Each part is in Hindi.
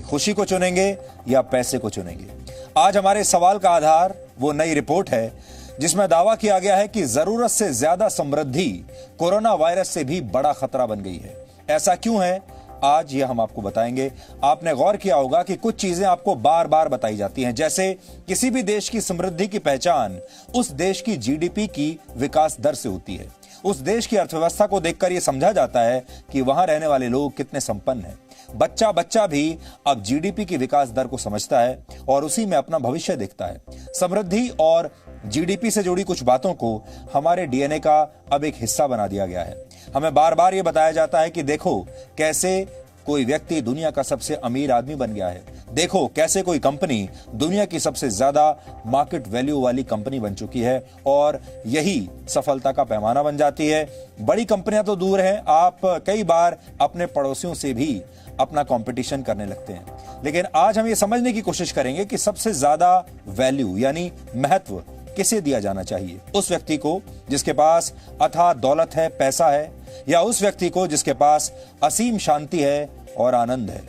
खुशी को चुनेंगे या पैसे को चुनेंगे? आज हमारे सवाल का आधार वो नई रिपोर्ट है जिसमें दावा किया गया है कि जरूरत से ज्यादा समृद्धि कोरोना वायरस से भी बड़ा खतरा बन गई है। ऐसा क्यों है, आज यह हम आपको बताएंगे। आपने गौर किया होगा कि कुछ चीजें आपको बार बार बताई जाती हैं, जैसे किसी भी देश की समृद्धि की पहचान उस देश की जीडीपी की विकास दर से होती है। उस देश की अर्थव्यवस्था को देखकर यह समझा जाता है कि वहां रहने वाले लोग कितने संपन्न हैं। बच्चा बच्चा भी अब जीडीपी की विकास दर को समझता है और उसी में अपना भविष्य देखता है। समृद्धि और जीडीपी से जुड़ी कुछ बातों को हमारे डीएनए का अब एक हिस्सा बना दिया गया है। हमें बार बार यह बताया जाता है कि देखो कैसे कोई व्यक्ति दुनिया का सबसे अमीर आदमी बन गया है, देखो कैसे कोई कंपनी दुनिया की सबसे ज्यादा मार्केट वैल्यू वाली कंपनी बन चुकी है और यही सफलता का पैमाना बन जाती है। बड़ी कंपनियां तो दूर हैं, आप कई बार अपने पड़ोसियों से भी अपना कंपटीशन करने लगते हैं। लेकिन आज हम ये समझने की कोशिश करेंगे कि सबसे ज्यादा वैल्यू यानी महत्व किसे दिया जाना चाहिए, उस व्यक्ति को जिसके पास अथाह दौलत है, पैसा है, या उस व्यक्ति को जिसके पास असीम शांति है और आनंद है।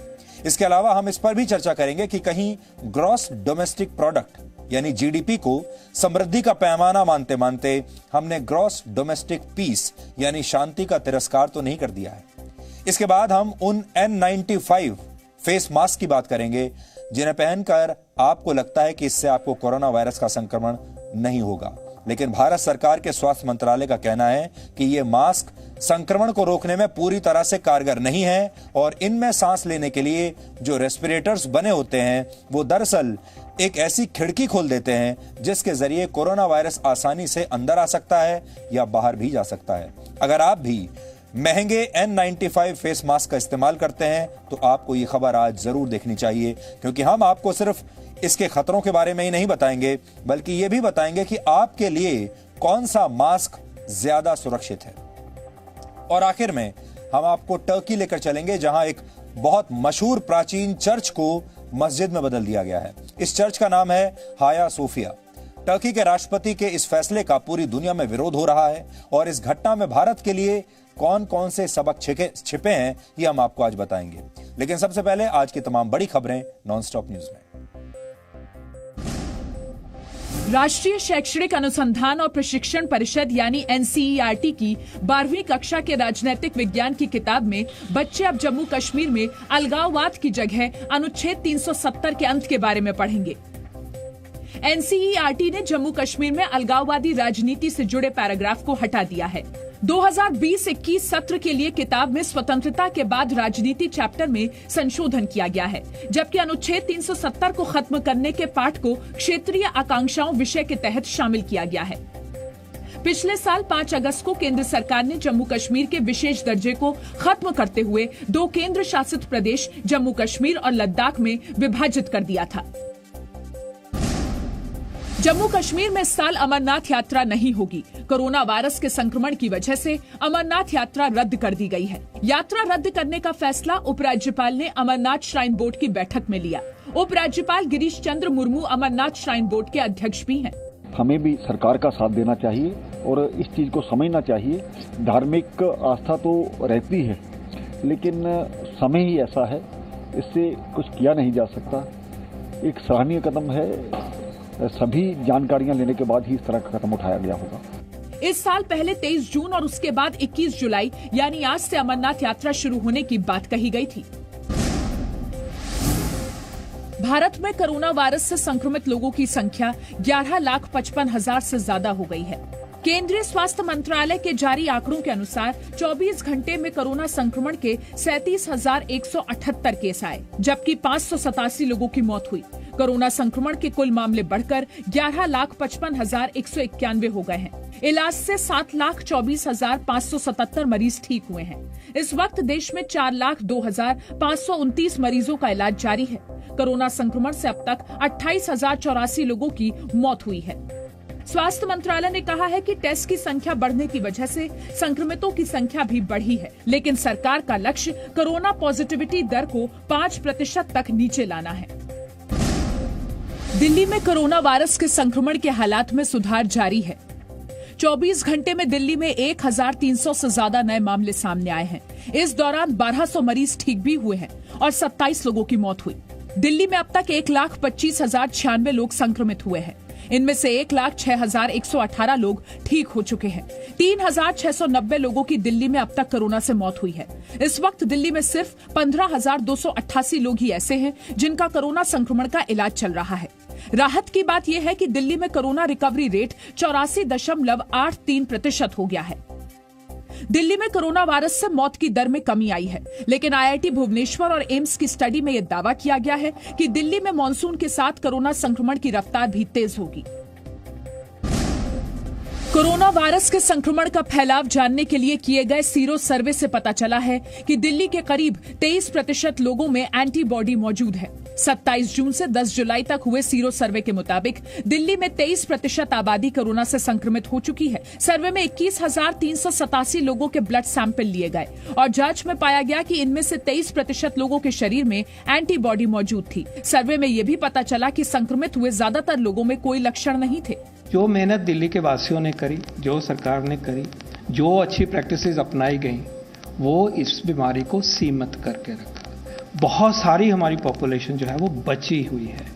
इसके अलावा हम इस पर भी चर्चा करेंगे कि कहीं ग्रॉस डोमेस्टिक प्रोडक्ट यानी जीडीपी को समृद्धि का पैमाना मानते मानते हमने ग्रॉस डोमेस्टिक पीस यानी शांति का तिरस्कार तो नहीं कर दिया है। इसके बाद हम उन N95 फेस मास्क की बात करेंगे जिन्हें पहनकर आपको लगता है कि इससे आपको कोरोना वायरस का संक्रमण नहीं होगा, लेकिन भारत सरकार के स्वास्थ्य मंत्रालय का कहना है कि ये मास्क संक्रमण को रोकने में पूरी तरह से कारगर नहीं है और इनमें सांस लेने के लिए जो रेस्पिरेटर्स बने होते हैं वो दरअसल एक ऐसी खिड़की खोल देते हैं जिसके जरिए कोरोना वायरस आसानी से अंदर आ सकता है या बाहर भी जा सकता है। अगर आप भी महंगे N95 फेस मास्क का इस्तेमाल करते हैं तो आपको ये खबर आज जरूर देखनी चाहिए, क्योंकि हम आपको सिर्फ इसके खतरों के बारे में ही नहीं बताएंगे बल्कि ये भी बताएंगे कि आपके लिए कौन सा मास्क ज्यादा सुरक्षित है। और आखिर में हम आपको टर्की लेकर चलेंगे जहां एक बहुत मशहूर प्राचीन चर्च को मस्जिद में बदल दिया गया है। इस चर्च का नाम है हाया सोफिया। टर्की के राष्ट्रपति के इस फैसले का पूरी दुनिया में विरोध हो रहा है और इस घटना में भारत के लिए कौन कौन से सबक छिपे हैं ये हम आपको आज बताएंगे। लेकिन सबसे पहले आज की तमाम बड़ी खबरें नॉनस्टॉप न्यूज में। राष्ट्रीय शैक्षणिक अनुसंधान और प्रशिक्षण परिषद यानी एनसीईआरटी की 12वीं कक्षा के राजनैतिक विज्ञान की किताब में बच्चे अब जम्मू कश्मीर में अलगाववाद की जगह अनुच्छेद 370 के अंत के बारे में पढ़ेंगे। एनसीईआरटी ने जम्मू कश्मीर में अलगाववादी राजनीति से जुड़े पैराग्राफ को हटा दिया है। 2020-21 सत्र के लिए किताब में स्वतंत्रता के बाद राजनीति चैप्टर में संशोधन किया गया है, जबकि अनुच्छेद 370 को खत्म करने के पाठ को क्षेत्रीय आकांक्षाओं विषय के तहत शामिल किया गया है। पिछले साल 5 अगस्त को केंद्र सरकार ने जम्मू कश्मीर के विशेष दर्जे को खत्म करते हुए 2 केंद्र शासित प्रदेश जम्मू कश्मीर और लद्दाख में विभाजित कर दिया था। जम्मू कश्मीर में इस साल अमरनाथ यात्रा नहीं होगी। कोरोना वायरस के संक्रमण की वजह से अमरनाथ यात्रा रद्द कर दी गई है। यात्रा रद्द करने का फैसला उपराज्यपाल ने अमरनाथ श्राइन बोर्ड की बैठक में लिया। उपराज्यपाल गिरीश चंद्र मुर्मू अमरनाथ श्राइन बोर्ड के अध्यक्ष भी हैं। हमें भी सरकार का साथ देना चाहिए और इस चीज को समझना चाहिए। धार्मिक आस्था तो रहती है, लेकिन समय ही ऐसा है, इससे कुछ किया नहीं जा सकता। एक सराहनीय कदम है। सभी जानकारियां लेने के बाद ही इस तरह का कदम उठाया गया होगा। इस साल पहले 23 जून और उसके बाद 21 जुलाई यानी आज से अमरनाथ यात्रा शुरू होने की बात कही गई थी। भारत में कोरोना वायरस से संक्रमित लोगों की संख्या 11,55,000 से ज्यादा हो गई है। केंद्रीय स्वास्थ्य मंत्रालय के जारी आंकड़ों के अनुसार 24 घंटे में कोरोना संक्रमण के 37,178 केस आए, जबकि 587 लोगों की मौत हुई। कोरोना संक्रमण के कुल मामले बढ़कर 11,55,191 हो गए हैं। इलाज से 7,24,577 मरीज ठीक हुए हैं। इस वक्त देश में 4,02,529 मरीजों का इलाज जारी है। कोरोना संक्रमण से अब तक 28,084 लोगों की मौत हुई है। स्वास्थ्य मंत्रालय ने कहा है कि टेस्ट की संख्या बढ़ने की वजह से संक्रमितों की संख्या भी बढ़ी है, लेकिन सरकार का लक्ष्य कोरोना पॉजिटिविटी दर को 5% तक नीचे लाना है। दिल्ली में कोरोना वायरस के संक्रमण के हालात में सुधार जारी है। 24 घंटे में दिल्ली में 1,300 से ज्यादा नए मामले सामने आए हैं। इस दौरान 1,200 मरीज ठीक भी हुए हैं और 27 लोगों की मौत हुई। दिल्ली में अब तक 1,25,096 लोग संक्रमित हुए हैं। इनमें से 1,06,118 लोग ठीक हो चुके हैं। 3,690 लोगों की दिल्ली में अब तक कोरोना से मौत हुई है। इस वक्त दिल्ली में सिर्फ 15,288 लोग ही ऐसे हैं जिनका कोरोना संक्रमण का इलाज चल रहा है। राहत की बात यह है कि दिल्ली में कोरोना रिकवरी रेट 84.83% हो गया है। दिल्ली में कोरोना वायरस से मौत की दर में कमी आई है, लेकिन आईआईटी भुवनेश्वर और एम्स की स्टडी में यह दावा किया गया है कि दिल्ली में मानसून के साथ कोरोना संक्रमण की रफ्तार भी तेज होगी। कोरोना वायरस के संक्रमण का फैलाव जानने के लिए किए गए सीरो सर्वे से पता चला है कि दिल्ली के करीब 23% लोगों में एंटीबॉडी मौजूद है। 27 जून से 10 जुलाई तक हुए सीरो सर्वे के मुताबिक दिल्ली में 23% आबादी कोरोना से संक्रमित हो चुकी है। सर्वे में 21,387 लोगों के ब्लड सैंपल लिए गए और जांच में पाया गया कि इनमें से 23% लोगों के शरीर में एंटीबॉडी मौजूद थी। सर्वे में यह भी पता चला कि संक्रमित हुए ज्यादातर लोगों में कोई लक्षण नहीं थे। जो मेहनत दिल्ली के वासियों ने करी, जो सरकार ने करी, जो अच्छी प्रैक्टिसेस अपनाई गई, वो इस बीमारी को सीमित करके रखा। बहुत सारी हमारी पॉपुलेशन जो है वो बची हुई है।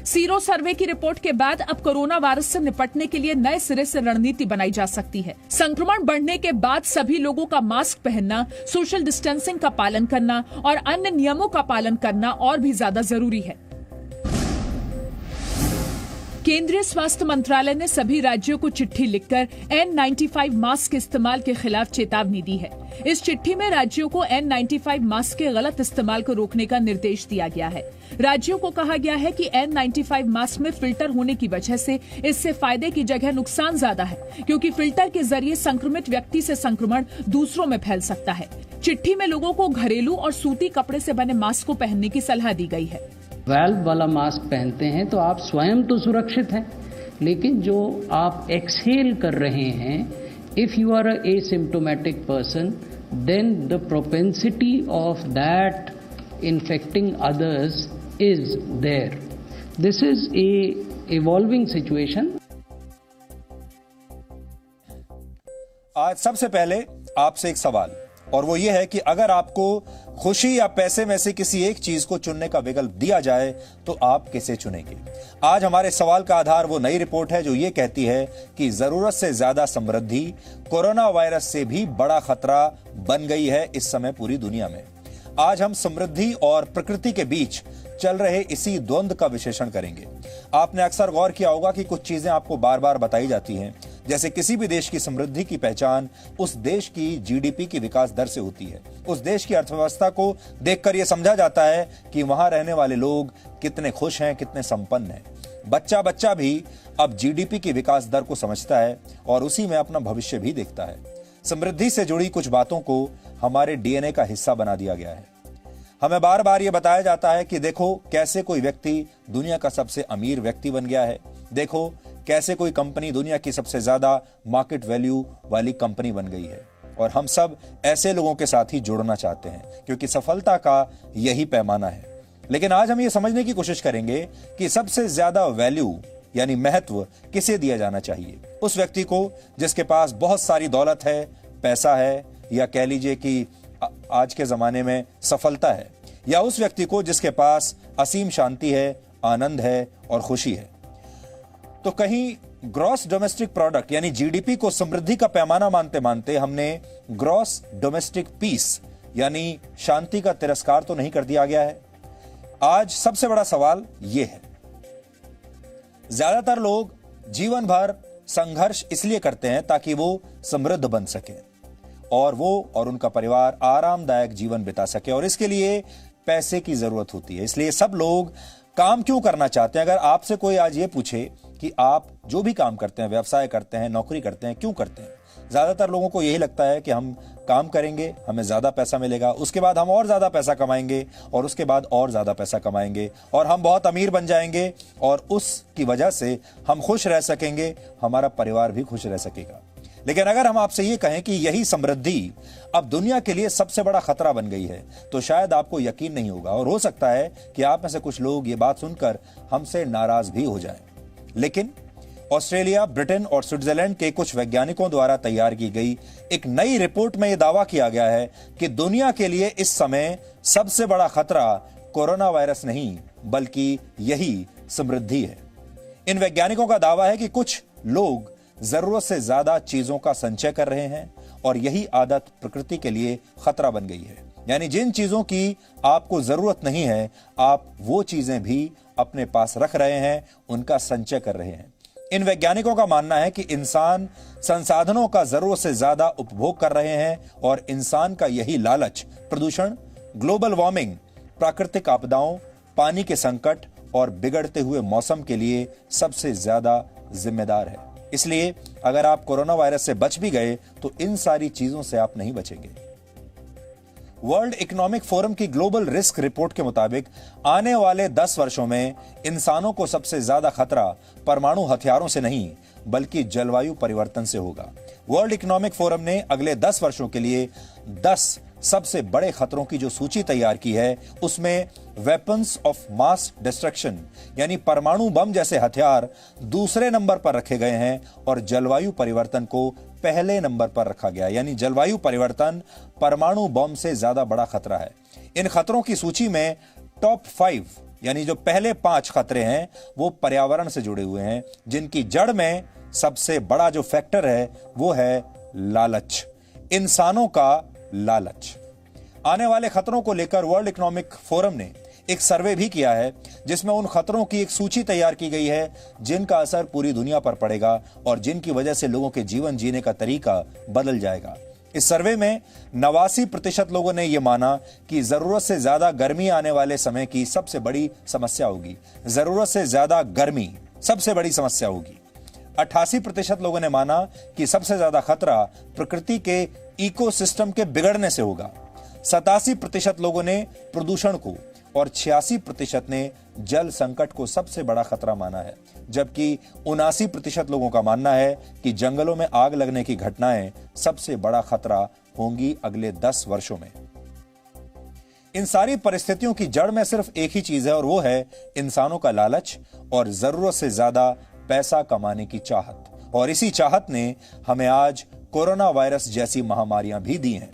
सीरो सर्वे की रिपोर्ट के बाद अब कोरोना वायरस से निपटने के लिए नए सिरे से रणनीति बनाई जा सकती है। संक्रमण बढ़ने के बाद सभी लोगों का मास्क पहनना, सोशल डिस्टेंसिंग का पालन करना और अन्य नियमों का पालन करना और भी ज्यादा जरूरी है। केंद्रीय स्वास्थ्य मंत्रालय ने सभी राज्यों को चिट्ठी लिखकर N95 मास्क के इस्तेमाल के खिलाफ चेतावनी दी है। इस चिट्ठी में राज्यों को N95 मास्क के गलत इस्तेमाल को रोकने का निर्देश दिया गया है। राज्यों को कहा गया है कि N95 मास्क में फिल्टर होने की वजह से इससे फायदे की जगह नुकसान ज्यादा है, क्योंकि फिल्टर के जरिए संक्रमित व्यक्ति से संक्रमण दूसरों में फैल सकता है। चिट्ठी में लोगों को घरेलू और सूती कपड़े से बने मास्क को पहनने की सलाह दी गई है। वैल्व वाला मास्क पहनते हैं तो आप स्वयं तो सुरक्षित हैं, लेकिन जो आप एक्सहेल कर रहे हैं, if you are a asymptomatic person, then the propensity of that infecting others is there. This is a evolving situation. आज सबसे पहले आपसे एक सवाल, और वो ये है कि अगर आपको खुशी या पैसे में से किसी एक चीज को चुनने का विकल्प दिया जाए तो आप किसे चुनेंगे? आज हमारे सवाल का आधार वो नई रिपोर्ट है जो ये कहती है कि जरूरत से ज्यादा समृद्धि कोरोना वायरस से भी बड़ा खतरा बन गई है इस समय पूरी दुनिया में। आज हम समृद्धि और प्रकृति के बीच चल रहे इसी द्वंद्व का विश्लेषण करेंगे। आपने अक्सर गौर किया होगा कि कुछ चीजें आपको बार बार बताई जाती हैं, जैसे किसी भी देश की समृद्धि की पहचान उस देश की जीडीपी की विकास दर से होती है। उस देश की अर्थव्यवस्था को देखकर यह समझा जाता है कि वहां रहने वाले लोग कितने खुश हैं, कितने संपन्न हैं। बच्चा बच्चा भी अब जीडीपी की विकास दर को समझता है और उसी में अपना भविष्य भी देखता है। समृद्धि से जुड़ी कुछ बातों को हमारे डीएनए का हिस्सा बना दिया गया है। हमें बार बार यह बताया जाता है कि देखो कैसे कोई व्यक्ति दुनिया का सबसे अमीर व्यक्ति बन गया है, देखो कैसे कोई कंपनी दुनिया की सबसे ज्यादा मार्केट वैल्यू वाली कंपनी बन गई है। और हम सब ऐसे लोगों के साथ ही जुड़ना चाहते हैं, क्योंकि सफलता का यही पैमाना है। लेकिन आज हम ये समझने की कोशिश करेंगे कि सबसे ज्यादा वैल्यू यानी महत्व किसे दिया जाना चाहिए। उस व्यक्ति को जिसके पास बहुत सारी दौलत है, पैसा है, या कह लीजिए कि आज के जमाने में सफलता है, या उस व्यक्ति को जिसके पास असीम शांति है, आनंद है और खुशी है। तो कहीं ग्रॉस डोमेस्टिक प्रोडक्ट यानी जीडीपी को समृद्धि का पैमाना मानते मानते हमने ग्रॉस डोमेस्टिक पीस यानी शांति का तिरस्कार तो नहीं कर दिया गया है? आज सबसे बड़ा सवाल यह है। ज्यादातर लोग जीवन भर संघर्ष इसलिए करते हैं ताकि वो समृद्ध बन सके और वो और उनका परिवार आरामदायक जीवन बिता सके, और इसके लिए पैसे की जरूरत होती है। इसलिए सब लोग काम क्यों करना चाहते हैं? अगर आपसे कोई आज ये पूछे कि आप जो भी काम करते हैं, व्यवसाय करते हैं, नौकरी करते हैं, क्यों करते हैं, ज्यादातर लोगों को यही लगता है कि हम काम करेंगे, हमें ज्यादा पैसा मिलेगा, उसके बाद हम और ज्यादा पैसा कमाएंगे, और उसके बाद और ज्यादा पैसा कमाएंगे, और हम बहुत अमीर बन जाएंगे, और उसकी वजह से हम खुश रह सकेंगे, हमारा परिवार भी खुश रह सकेगा। लेकिन अगर हम आपसे ये कहें कि यही समृद्धि अब दुनिया के लिए सबसे बड़ा खतरा बन गई है, तो शायद आपको यकीन नहीं होगा, और हो सकता है कि आप में से कुछ लोग ये बात सुनकर हमसे नाराज भी हो जाएं। लेकिन ऑस्ट्रेलिया, ब्रिटेन और स्विट्जरलैंड के कुछ वैज्ञानिकों द्वारा तैयार की गई एक नई रिपोर्ट में यह दावा किया गया है कि दुनिया के लिए इस समय सबसे बड़ा खतरा कोरोना वायरस नहीं बल्कि यही समृद्धि है। इन वैज्ञानिकों का दावा है कि कुछ लोग जरूरत से ज्यादा चीजों का संचय कर रहे हैं और यही आदत प्रकृति के लिए खतरा बन गई है। यानी जिन चीजों की आपको जरूरत नहीं है, आप वो चीजें भी अपने पास रख रहे हैं, उनका संचय कर रहे हैं। इन वैज्ञानिकों का मानना है कि इंसान संसाधनों का जरूरत से ज्यादा उपभोग कर रहे हैं और इंसान का यही लालच प्रदूषण, ग्लोबल वार्मिंग, प्राकृतिक आपदाओं, पानी के संकट और बिगड़ते हुए मौसम के लिए सबसे ज्यादा जिम्मेदार है। इसलिए अगर आप कोरोना वायरस से बच भी गए तो इन सारी चीजों से आप नहीं बचेंगे। वर्ल्ड इकोनॉमिक फोरम की ग्लोबल रिस्क रिपोर्ट के मुताबिक आने वाले 10 वर्षों में इंसानों को सबसे ज्यादा खतरा परमाणु हथियारों से नहीं बल्कि जलवायु परिवर्तन से होगा। वर्ल्ड इकोनॉमिक फोरम ने अगले 10 वर्षों के लिए 10 सबसे बड़े खतरों की जो सूची तैयार की है, उसमें वेपन्स ऑफ मास डिस्ट्रक्शन यानी परमाणु बम जैसे हथियार दूसरे नंबर पर रखे गए हैं और जलवायु परिवर्तन को पहले नंबर पर रखा गया। यानी जलवायु परिवर्तन परमाणु बम से ज्यादा बड़ा खतरा है। इन खतरों की सूची में टॉप 5 यानी जो पहले 5 खतरे हैं वो पर्यावरण से जुड़े हुए हैं, जिनकी जड़ में सबसे बड़ा जो फैक्टर है वो है लालच, इंसानों का लालच। आने वाले खतरों को लेकर वर्ल्ड इकोनॉमिक फोरम ने एक सर्वे भी किया है जिसमें उन खतरों की एक सूची तैयार की गई है जिनका असर पूरी दुनिया पर पड़ेगा और जिनकी वजह से लोगों के जीवन जीने का तरीका बदल जाएगा। इस सर्वे में 89% लोगों ने यह माना कि जरूरत से ज्यादा गर्मी आने वाले समय की सबसे बड़ी समस्या होगी। जरूरत से ज्यादा गर्मी सबसे बड़ी समस्या होगी। 88% लोगों ने माना कि सबसे ज्यादा खतरा प्रकृति के इकोसिस्टम के बिगड़ने से होगा। 87% लोगों ने प्रदूषण को और 86% ने जल संकट को सबसे बड़ा खतरा माना है, जबकि 79% लोगों का मानना है कि जंगलों में आग लगने की घटनाएं सबसे बड़ा खतरा होंगी अगले 10 वर्षों में। इन सारी परिस्थितियों की जड़ में सिर्फ एक ही चीज है और वो है इंसानों का लालच और जरूरत से ज्यादा पैसा कमाने की चाहत। और इसी चाहत ने हमें आज कोरोना वायरस जैसी महामारियां भी दी हैं।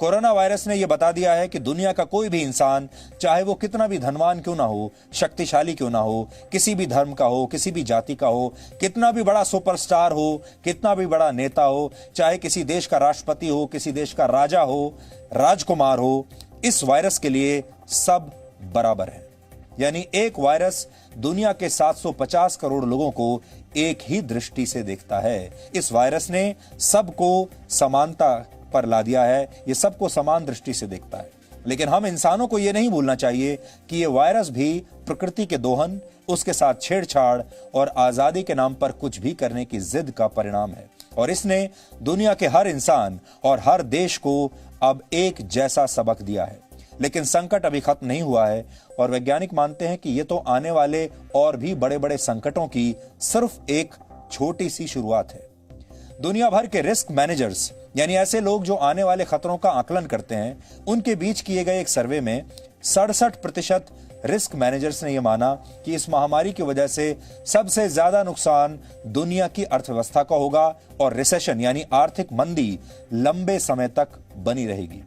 कोरोना वायरस ने यह बता दिया है कि दुनिया का कोई भी इंसान, चाहे वो कितना भी धनवान क्यों ना हो, शक्तिशाली क्यों ना हो, किसी भी धर्म का हो, किसी भी जाति का हो, कितना भी बड़ा सुपरस्टार हो, कितना भी बड़ा नेता हो, चाहे किसी देश का राष्ट्रपति हो, किसी देश का राजा हो, राजकुमार हो, इस वायरस के लिए सब बराबर है। यानी एक वायरस दुनिया के 750 करोड़ लोगों को एक ही दृष्टि से देखता है। इस वायरस ने सबको समानता पर ला दिया है, ये सबको समान दृष्टि से देखता है। लेकिन हम इंसानों को यह नहीं भूलना चाहिए कि यह वायरस भी प्रकृति के दोहन, उसके साथ छेड़छाड़ और आजादी के नाम पर कुछ भी करने की जिद का परिणाम है। और इसने दुनिया के हर इंसान और हर देश को अब एक जैसा सबक दिया है। लेकिन संकट अभी खत्म नहीं हुआ है और वैज्ञानिक मानते हैं कि यह तो आने वाले और भी बड़े बड़े संकटों की सिर्फ एक छोटी सी शुरुआत है। दुनिया भर के रिस्क मैनेजर्स यानी ऐसे लोग जो आने वाले खतरों का आकलन करते हैं, उनके बीच किए गए एक सर्वे में 67% रिस्क मैनेजर्स ने यह माना कि इस महामारी की वजह से सबसे ज्यादा नुकसान दुनिया की अर्थव्यवस्था का होगा और रिसेशन यानी आर्थिक मंदी लंबे समय तक बनी रहेगी।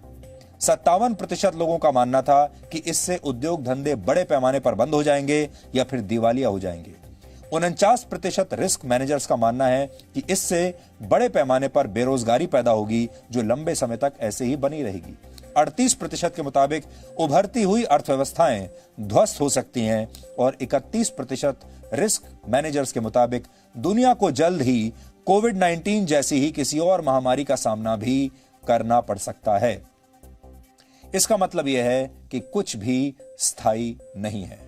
57% लोगों का मानना था कि इससे उद्योग धंधे बड़े पैमाने पर बंद हो जाएंगे या फिर दिवालिया हो जाएंगे। 49% रिस्क मैनेजर्स का मानना है कि इससे बड़े पैमाने पर बेरोजगारी पैदा होगी जो लंबे समय तक ऐसे ही बनी रहेगी। 38% के मुताबिक उभरती हुई अर्थव्यवस्थाएं ध्वस्त हो सकती हैं और 31% रिस्क मैनेजर्स के मुताबिक दुनिया को जल्द ही कोविड-19 जैसी ही किसी और महामारी का सामना भी करना पड़ सकता है। इसका मतलब यह है कि कुछ भी स्थायी नहीं है।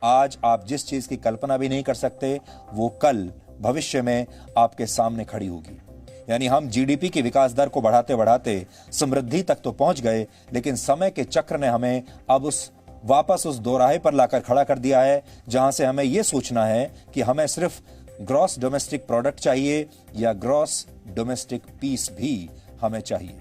आज आप जिस चीज की कल्पना भी नहीं कर सकते, वो कल भविष्य में आपके सामने खड़ी होगी। यानी हम जीडीपी की विकास दर को बढ़ाते बढ़ाते समृद्धि तक तो पहुंच गए, लेकिन समय के चक्र ने हमें अब वापस उस दोराहे पर लाकर खड़ा कर दिया है जहां से हमें यह सोचना है कि हमें सिर्फ ग्रॉस डोमेस्टिक प्रोडक्ट चाहिए या ग्रॉस डोमेस्टिक पीस भी हमें चाहिए।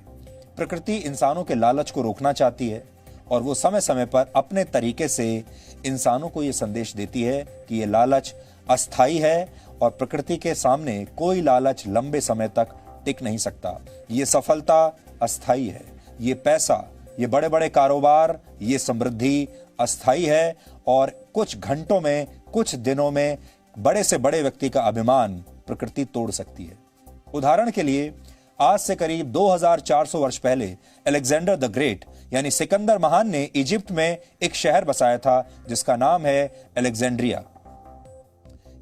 प्रकृति इंसानों के लालच को रोकना चाहती है और वो समय समय पर अपने तरीके से इंसानों को यह संदेश देती है कि यह लालच अस्थाई है और प्रकृति के सामने कोई लालच लंबे समय तक टिक नहीं सकता। ये सफलता अस्थाई है, ये पैसा, ये बड़े बड़े कारोबार, ये समृद्धि अस्थाई है और कुछ घंटों में, कुछ दिनों में बड़े से बड़े व्यक्ति का अभिमान प्रकृति तोड़ सकती है। उदाहरण के लिए आज से करीब 2400 वर्ष पहले अलेक्जेंडर द ग्रेट यानी सिकंदर महान ने इजिप्ट में एक शहर बसाया था जिसका नाम है अलेक्जेंड्रिया।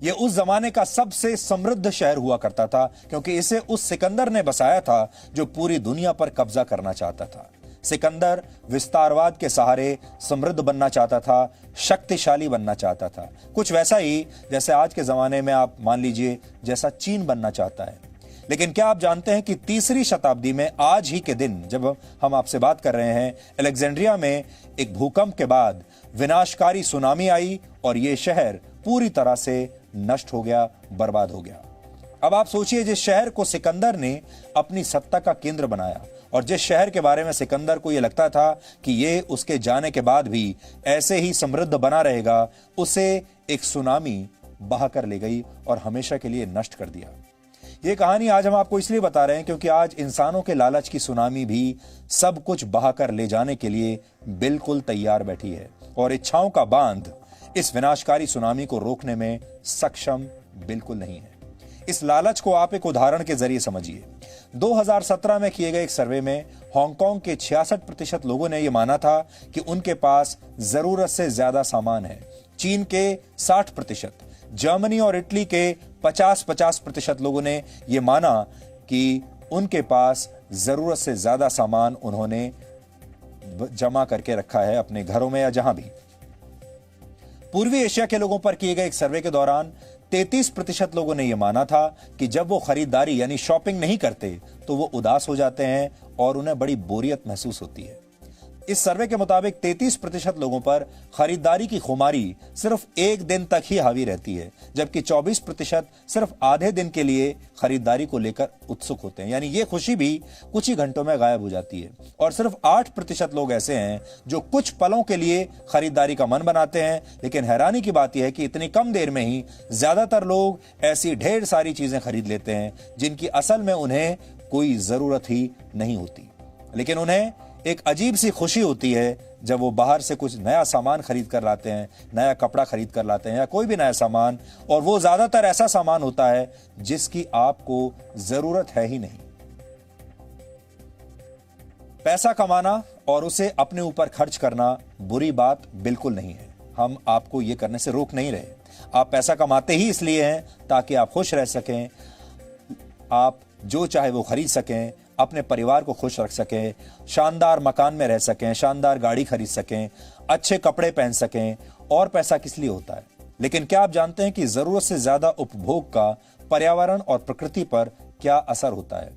यह उस जमाने का सबसे समृद्ध शहर हुआ करता था क्योंकि इसे उस सिकंदर ने बसाया था जो पूरी दुनिया पर कब्जा करना चाहता था। सिकंदर विस्तारवाद के सहारे समृद्ध बनना चाहता था, शक्तिशाली बनना चाहता था, कुछ वैसा ही जैसे आज के जमाने में आप मान लीजिए जैसा चीन बनना चाहता है। लेकिन क्या आप जानते हैं कि 3री शताब्दी में आज ही के दिन जब हम आपसे बात कर रहे हैं, अलेक्जेंड्रिया में एक भूकंप के बाद विनाशकारी सुनामी आई और यह शहर पूरी तरह से नष्ट हो गया, बर्बाद हो गया। अब आप सोचिए, जिस शहर को सिकंदर ने अपनी सत्ता का केंद्र बनाया और जिस शहर के बारे में सिकंदर को यह लगता था कि यह उसके जाने के बाद भी ऐसे ही समृद्ध बना रहेगा, उसे एक सुनामी बहाकर ले गई और हमेशा के लिए नष्ट कर दिया। यह कहानी आज हम आपको इसलिए बता रहे हैं क्योंकि आज इंसानों के लालच की सुनामी भी सब कुछ बहाकर ले जाने के लिए बिल्कुल तैयार बैठी है और इच्छाओं का बांध इस विनाशकारी सुनामी को रोकने में सक्षम बिल्कुल नहीं है। इस लालच को आप एक उदाहरण के जरिए समझिए। 2017 में किए गए एक सर्वे में हांगकांग के 66% लोगों ने यह माना था कि उनके पास जरूरत से ज्यादा सामान है। चीन के 60%, जर्मनी और इटली के 50% लोगों ने यह माना कि उनके पास जरूरत से ज्यादा सामान उन्होंने जमा करके रखा है अपने घरों में या जहां भी। पूर्वी एशिया के लोगों पर किए गए एक सर्वे के दौरान 33% लोगों ने यह माना था कि जब वो खरीदारी यानी शॉपिंग नहीं करते तो वो उदास हो जाते हैं और उन्हें बड़ी बोरियत महसूस होती है। इस सर्वे के मुताबिक 33% लोगों पर खरीदारी की खुमारी सिर्फ एक दिन तक ही हावी रहती है, जबकि 24% सिर्फ आधे दिन के लिए खरीदारी को लेकर उत्सुक होते हैं, यानी ये खुशी भी कुछ ही घंटों में गायब हो जाती है। और सिर्फ 8% लोग ऐसे हैं जो कुछ पलों के लिए खरीदारी का मन बनाते हैं। लेकिन हैरानी की बात यह है कि इतनी कम देर में ही ज्यादातर लोग ऐसी ढेर सारी चीजें खरीद लेते हैं जिनकी असल में उन्हें कोई जरूरत ही नहीं होती, लेकिन उन्हें एक अजीब सी खुशी होती है जब वो बाहर से कुछ नया सामान खरीद कर लाते हैं, नया कपड़ा खरीद कर लाते हैं या कोई भी नया सामान, और वो ज्यादातर ऐसा सामान होता है जिसकी आपको जरूरत है ही नहीं। पैसा कमाना और उसे अपने ऊपर खर्च करना बुरी बात बिल्कुल नहीं है, हम आपको ये करने से रोक नहीं रहे। आप पैसा कमाते ही इसलिए हैं ताकि आप खुश रह सकें, आप जो चाहे वो खरीद सकें, अपने परिवार को खुश रख सकें, शानदार मकान में रह सकें, शानदार गाड़ी खरीद सकें, अच्छे कपड़े पहन सकें। और पैसा किस लिए होता है? लेकिन क्या आप जानते हैं कि जरूरत से ज्यादा उपभोग का पर्यावरण और प्रकृति पर क्या असर होता है?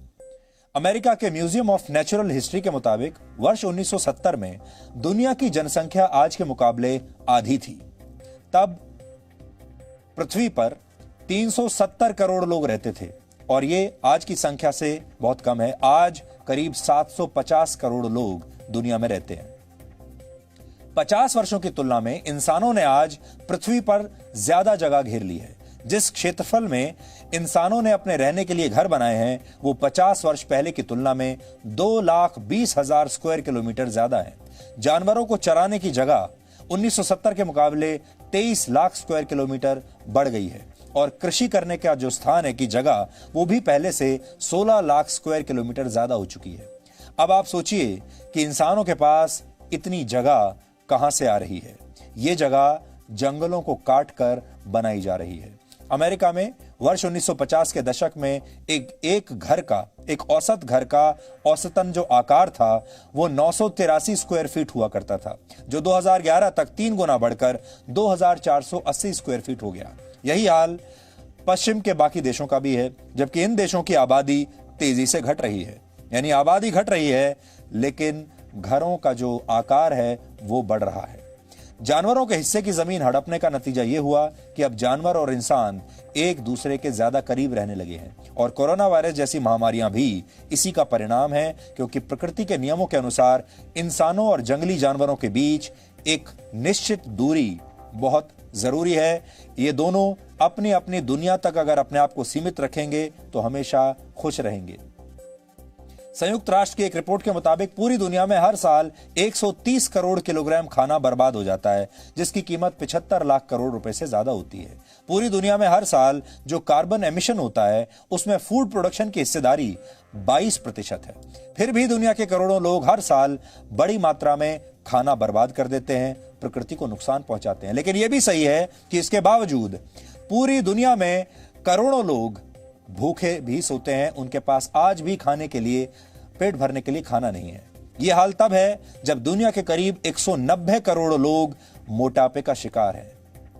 अमेरिका के म्यूजियम ऑफ नेचुरल हिस्ट्री के मुताबिक वर्ष 1970 में दुनिया की जनसंख्या आज के मुकाबले आधी थी। तब पृथ्वी पर 370 करोड़ लोग रहते थे और ये आज की संख्या से बहुत कम है। आज करीब 750 करोड़ लोग दुनिया में रहते हैं। 50 वर्षों की तुलना में इंसानों ने आज पृथ्वी पर ज्यादा जगह घेर ली है। जिस क्षेत्रफल में इंसानों ने अपने रहने के लिए घर बनाए हैं वो 50 वर्ष पहले की तुलना में 2,20,000 स्क्वायर किलोमीटर ज्यादा है। जानवरों को चराने की जगह 1970 के मुकाबले 23 लाख स्क्वायर किलोमीटर बढ़ गई है और कृषि करने का जो स्थान है की जगह वो भी पहले से 16 लाख स्क्वायर किलोमीटर ज्यादा हो चुकी है। अब आप सोचिए कि इंसानों के पास इतनी जगह कहां से आ रही है। ये जगह जंगलों को काट कर बनाई जा रही है। अमेरिका में वर्ष 1950 के दशक में एक औसत घर का औसतन जो आकार था वो 983 स्क्वायर फीट हुआ करता था, जो 2011 तक 3 गुना बढ़कर 2480 स्क्वायर फीट हो गया। यही हाल पश्चिम के बाकी देशों का भी है, जबकि इन देशों की आबादी तेजी से घट रही है। यानी आबादी घट रही है लेकिन घरों का जो आकार है वो बढ़ रहा है। जानवरों के हिस्से की जमीन हड़पने का नतीजा यह हुआ कि अब जानवर और इंसान एक दूसरे के ज्यादा करीब रहने लगे हैं और कोरोना वायरस जैसी महामारियां भी इसी का परिणाम है, क्योंकि प्रकृति के नियमों के अनुसार इंसानों और जंगली जानवरों के बीच एक निश्चित दूरी बहुत जरूरी है। ये दोनों अपनी अपनी दुनिया तक अगर अपने आप को सीमित रखेंगे तो हमेशा खुश रहेंगे। संयुक्त राष्ट्र की एक रिपोर्ट के मुताबिक पूरी दुनिया में हर साल 130 करोड़ किलोग्राम खाना बर्बाद हो जाता है, जिसकी कीमत 75 लाख करोड़ रुपए से ज्यादा होती है। पूरी दुनिया में हर साल जो कार्बन एमिशन होता है उसमें फूड प्रोडक्शन की हिस्सेदारी 22% है। फिर भी दुनिया के करोड़ों लोग हर साल बड़ी मात्रा में खाना बर्बाद कर देते हैं, प्रकृति को नुकसान पहुंचाते हैं। लेकिन यह भी सही है कि इसके बावजूद पूरी दुनिया में करोड़ों लोग भूखे भी सोते हैं, उनके पास आज भी खाने के लिए, पेट भरने के लिए खाना नहीं है। यह हाल तब है जब दुनिया के करीब 190 करोड़ लोग मोटापे का शिकार हैं।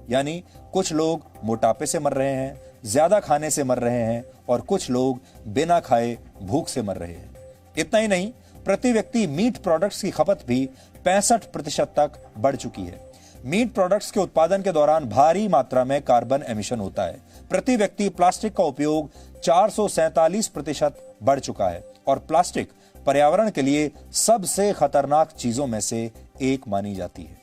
यानी कुछ लोग मोटापे से मर रहे हैं, ज्यादा खाने से मर रहे हैं, और कुछ लोग बिना खाए भूख से मर रहे हैं। इतना ही नहीं, प्रति व्यक्ति मीट प्रोडक्ट्स की खपत भी 65% तक बढ़ चुकी है। मीट प्रोडक्ट्स के उत्पादन के दौरान भारी मात्रा में कार्बन एमिशन होता है। प्रति व्यक्ति प्लास्टिक का उपयोग 447% बढ़ चुका है, और प्लास्टिक पर्यावरण के लिए सबसे खतरनाक चीजों में से एक मानी जाती है।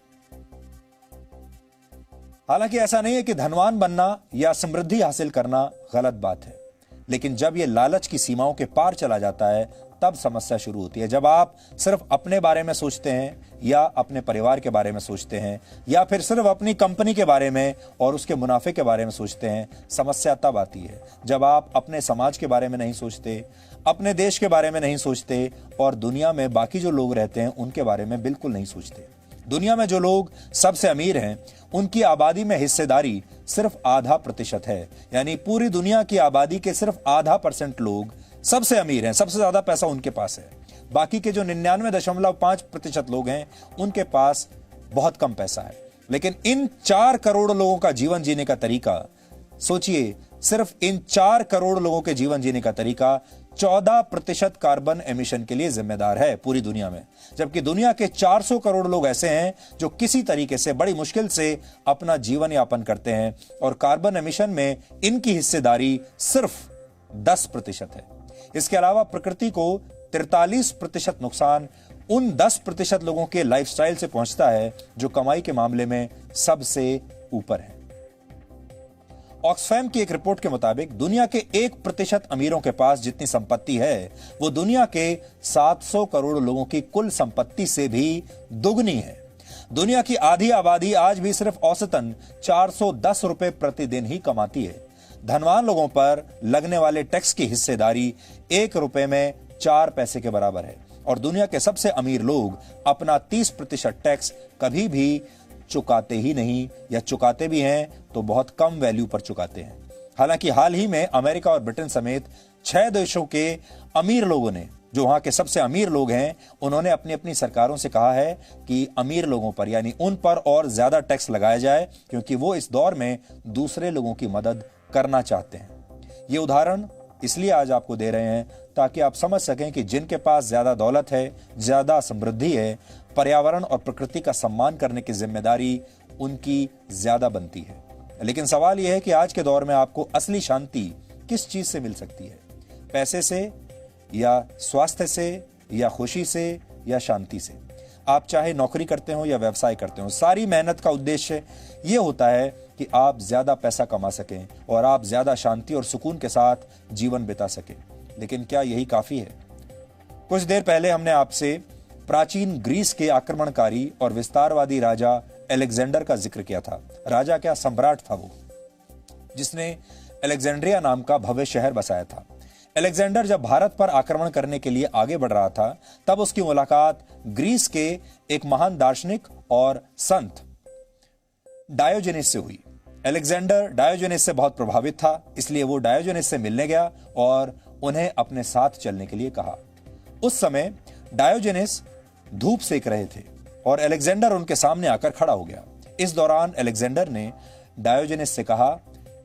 हालांकि ऐसा नहीं है कि धनवान बनना या समृद्धि हासिल करना गलत बात है, लेकिन जब यह लालच की सीमाओं के पार चला जाता है तब समस्या शुरू होती है। जब आप सिर्फ अपने बारे में सोचते हैं या अपने परिवार के बारे में सोचते हैं या फिर सिर्फ अपनी कंपनी के बारे में और उसके मुनाफे के बारे में सोचते हैं, समस्या तब आती है जब आप अपने समाज के बारे में नहीं सोचते, अपने देश के बारे में नहीं सोचते, और दुनिया में बाकी जो लोग रहते हैं उनके बारे में बिल्कुल नहीं सोचते। दुनिया में जो लोग सबसे अमीर हैं उनकी आबादी में हिस्सेदारी सिर्फ 0.5% है। यानी पूरी दुनिया की आबादी के सिर्फ 0.5% लोग सबसे अमीर हैं, सबसे ज्यादा पैसा उनके पास है। बाकी के जो 99.5% लोग हैं उनके पास बहुत कम पैसा है। लेकिन इन 4 करोड़ लोगों का जीवन जीने का तरीका सोचिए, सिर्फ इन 4 करोड़ लोगों के जीवन जीने का तरीका 14% कार्बन एमिशन के लिए जिम्मेदार है पूरी दुनिया में। जबकि दुनिया के 400 करोड़ लोग ऐसे हैं जो किसी तरीके से बड़ी मुश्किल से अपना जीवन यापन करते हैं, और कार्बन एमिशन में इनकी हिस्सेदारी सिर्फ 10% है। इसके अलावा प्रकृति को 43% नुकसान उन 10% लोगों के लाइफस्टाइल से पहुंचता है जो कमाई के मामले में सबसे ऊपर है। ऑक्सफैम की एक रिपोर्ट के मुताबिक दुनिया के 1% अमीरों के पास जितनी संपत्ति है वो दुनिया के 700 करोड़ लोगों की कुल संपत्ति से भी दुगनी है। दुनिया की आधी आबादी आज भी सिर्फ औसतन 410 रुपए प्रतिदिन ही कमाती है। धनवान लोगों पर लगने वाले टैक्स की हिस्सेदारी 1 रुपए में 4 पैसे के बराबर है, और दुनिया के सबसे अमीर लोग अपना 30% टैक्स कभी भी चुकाते ही नहीं, या चुकाते भी हैं तो बहुत कम वैल्यू पर चुकाते हैं। हालांकि हाल ही में अमेरिका और ब्रिटेन समेत 6 देशों के अमीर लोगों ने, जो वहां के सबसे अमीर लोग हैं, उन्होंने अपनी अपनी सरकारों से कहा है कि अमीर लोगों पर यानी उन पर और ज्यादा टैक्स लगाया जाए, क्योंकि वो इस दौर में दूसरे लोगों की मदद करना चाहते हैं। ये उदाहरण इसलिए आज आपको दे रहे हैं ताकि आप समझ सकें कि जिनके पास ज्यादा दौलत है, ज्यादा समृद्धि है, पर्यावरण और प्रकृति का सम्मान करने की जिम्मेदारी उनकी ज्यादा बनती है। लेकिन सवाल यह है कि आज के दौर में आपको असली शांति किस चीज से मिल सकती है? पैसे से, या स्वास्थ्य से, या खुशी से, या शांति से? आप चाहे नौकरी करते हो या व्यवसाय करते हो, सारी मेहनत का उद्देश्य यह होता है कि आप ज्यादा पैसा कमा सकें और आप ज्यादा शांति और सुकून के साथ जीवन बिता सकें। लेकिन क्या यही काफी है? कुछ देर पहले हमने आपसे प्राचीन ग्रीस के आक्रमणकारी और विस्तारवादी राजा अलेक्जेंडर का जिक्र किया था। राजा क्या, सम्राट था वो, जिसने अलेक्जेंड्रिया नाम का भव्य शहर बसाया था। अलेक्जेंडर जब भारत पर आक्रमण करने के लिए आगे बढ़ रहा था तब उसकी मुलाकात ग्रीस के एक महान दार्शनिक और संत डायोजेनिस से हुई। अलेक्जेंडर डायोजेनिस से बहुत प्रभावित था, इसलिए वो डायोजेनिस से मिलने गया और उन्हें अपने साथ चलने के लिए कहा। उस समय डायोजेनिस धूप सेक रहे थे और अलेक्जेंडर उनके सामने आकर खड़ा हो गया। इस दौरान अलेक्जेंडर ने डायोजेनिस से कहा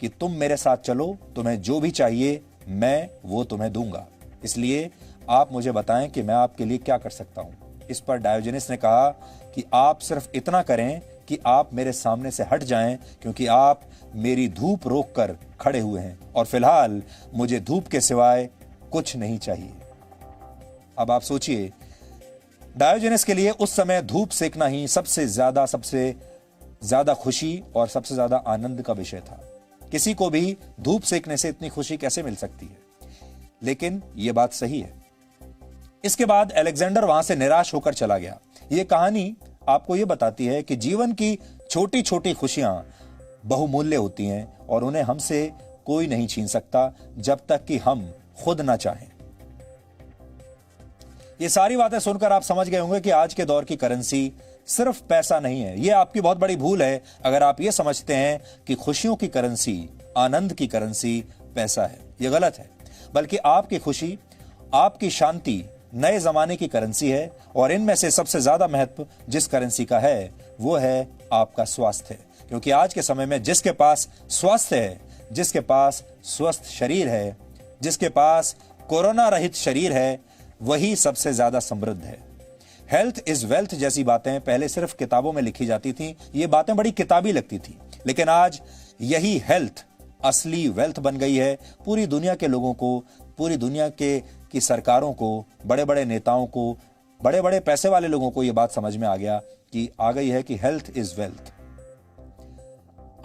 कि तुम मेरे साथ चलो, तुम्हें जो भी चाहिए मैं वो तुम्हें दूंगा, इसलिए आप मुझे बताएं कि मैं आपके लिए क्या कर सकता हूं। इस पर डायोजेनिस ने कहा कि आप सिर्फ इतना करें कि आप मेरे सामने से हट जाएं, क्योंकि आप मेरी धूप रोककर खड़े हुए हैं और फिलहाल मुझे धूप के सिवाय कुछ नहीं चाहिए। अब आप सोचिए, डायोजेनिस के लिए उस समय धूप सेकना ही सबसे ज्यादा, सबसे ज्यादा खुशी और सबसे ज्यादा आनंद का विषय था। किसी को भी धूप सेकने से इतनी खुशी कैसे मिल सकती है, लेकिन यह बात सही है। इसके बाद अलेक्जेंडर वहां से निराश होकर चला गया। यह कहानी आपको यह बताती है कि जीवन की छोटी छोटी खुशियां बहुमूल्य होती हैं और उन्हें हमसे कोई नहीं छीन सकता जब तक कि हम खुद ना चाहें। ये सारी बातें सुनकर आप समझ गए होंगे कि आज के दौर की करेंसी सिर्फ पैसा नहीं है। यह आपकी बहुत बड़ी भूल है अगर आप ये समझते हैं कि खुशियों की करेंसी, आनंद की करेंसी पैसा है। यह गलत है, बल्कि आपकी खुशी, आपकी शांति नए जमाने की करेंसी है। और इनमें से सबसे ज्यादा महत्व जिस करेंसी का है वो है आपका स्वास्थ्य। क्योंकि आज के समय में जिसके पास स्वास्थ्य है, जिसके पास स्वस्थ शरीर है, जिसके पास कोरोना रहित शरीर है, वही सबसे ज्यादा समृद्ध है। हेल्थ इज वेल्थ जैसी बातें पहले सिर्फ किताबों में लिखी जाती थी। ये बातें बड़ी किताबी लगती थी, लेकिन आज यही हेल्थ असली वेल्थ बन गई है। पूरी दुनिया के लोगों को, पूरी दुनिया की सरकारों को, बड़े बड़े नेताओं को, बड़े बड़े पैसे वाले लोगों को यह बात समझ में आ गई है कि हेल्थ इज वेल्थ।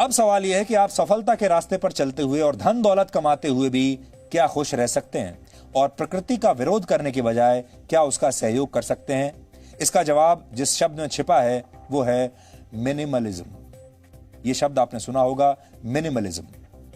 अब सवाल यह है कि आप सफलता के रास्ते पर चलते हुए और धन दौलत कमाते हुए भी क्या खुश रह सकते हैं, और प्रकृति का विरोध करने के बजाय क्या उसका सहयोग कर सकते हैं? इसका जवाब जिस शब्द में छिपा है वो है मिनिमलिज्म। यह शब्द आपने सुना होगा, मिनिमलिज्म।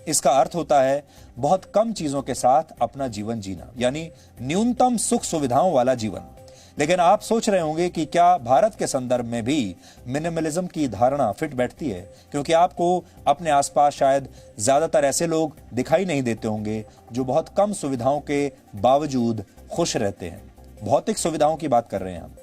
इसका अर्थ होता है बहुत कम चीजों के साथ अपना जीवन जीना, यानी न्यूनतम सुख सुविधाओं वाला जीवन। लेकिन आप सोच रहे होंगे कि क्या भारत के संदर्भ में भी मिनिमलिज्म की धारणा फिट बैठती है? क्योंकि आपको अपने आसपास शायद ज्यादातर ऐसे लोग दिखाई नहीं देते होंगे जो बहुत कम सुविधाओं के बावजूद खुश रहते हैं। भौतिक सुविधाओं की बात कर रहे हैं हम।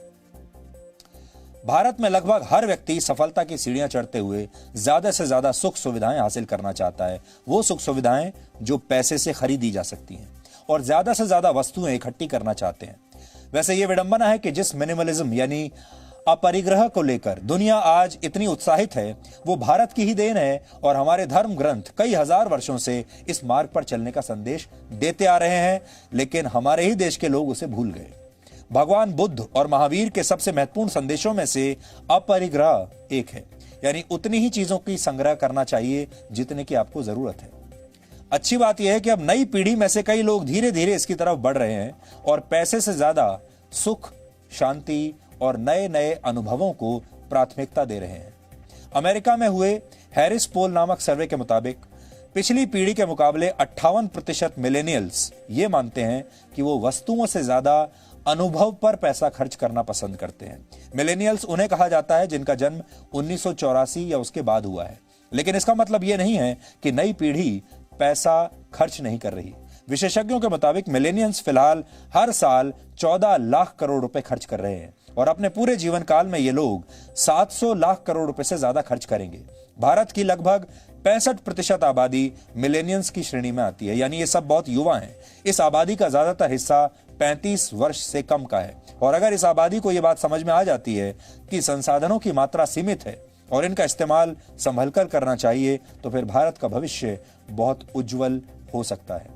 भारत में लगभग हर व्यक्ति सफलता की सीढ़ियां चढ़ते हुए ज्यादा से ज्यादा सुख सुविधाएं हासिल करना चाहता है। वो सुख सुविधाएं जो पैसे से खरीदी जा सकती हैं, और ज्यादा से ज्यादा वस्तुएं इकट्ठी करना चाहते हैं। वैसे ये विडंबना है कि जिस मिनिमलिज्म यानी अपरिग्रह को लेकर दुनिया आज इतनी उत्साहित है, वो भारत की ही देन है। और हमारे धर्म ग्रंथ कई हजार वर्षों से इस मार्ग पर चलने का संदेश देते आ रहे हैं, लेकिन हमारे ही देश के लोग उसे भूल गए। भगवान बुद्ध और महावीर के सबसे महत्वपूर्ण संदेशों में से अपरिग्रह एक है, यानी उतनी ही चीजों की संग्रह करना चाहिए जितने की आपको जरूरत है। अच्छी बात यह है कि अब नई पीढ़ी में से कई लोग धीरे धीरे इसकी तरफ बढ़ रहे हैं और पैसे से ज्यादा सुख, शांति और नए नए अनुभवों को प्राथमिकता दे रहे हैं। अमेरिका में हुए हैरिस पोल नामक सर्वे के मुताबिक पिछली पीढ़ी के मुकाबले 58% मिलेनियल्स ये मानते हैं कि वो वस्तुओं से ज्यादा अनुभव पर पैसा खर्च करना पसंद करते हैं। मिलेनियल्स उन्हें कहा जाता है जिनका जन्म 1984 या उसके बाद हुआ है। लेकिन इसका मतलब यह नहीं है कि नई पीढ़ी पैसा खर्च नहीं कर रही। विशेषज्ञों के मुताबिक मिलेनियल्स फिलहाल हर साल 14 लाख करोड़ रुपए खर्च कर रहे हैं, और अपने पूरे जीवन काल में ये लोग 700 लाख करोड़ रुपए से ज्यादा खर्च करेंगे। भारत की लगभग 65% आबादी मिलेनियल्स की श्रेणी में आती है, यानी ये सब बहुत युवा हैं। इस आबादी का ज्यादातर हिस्सा 35 वर्ष से कम का है। और अगर इस आबादी को यह बात समझ में आ जाती है कि संसाधनों की मात्रा सीमित है और इनका इस्तेमाल संभल कर करना चाहिए, तो फिर भारत का भविष्य बहुत उज्जवल हो सकता है।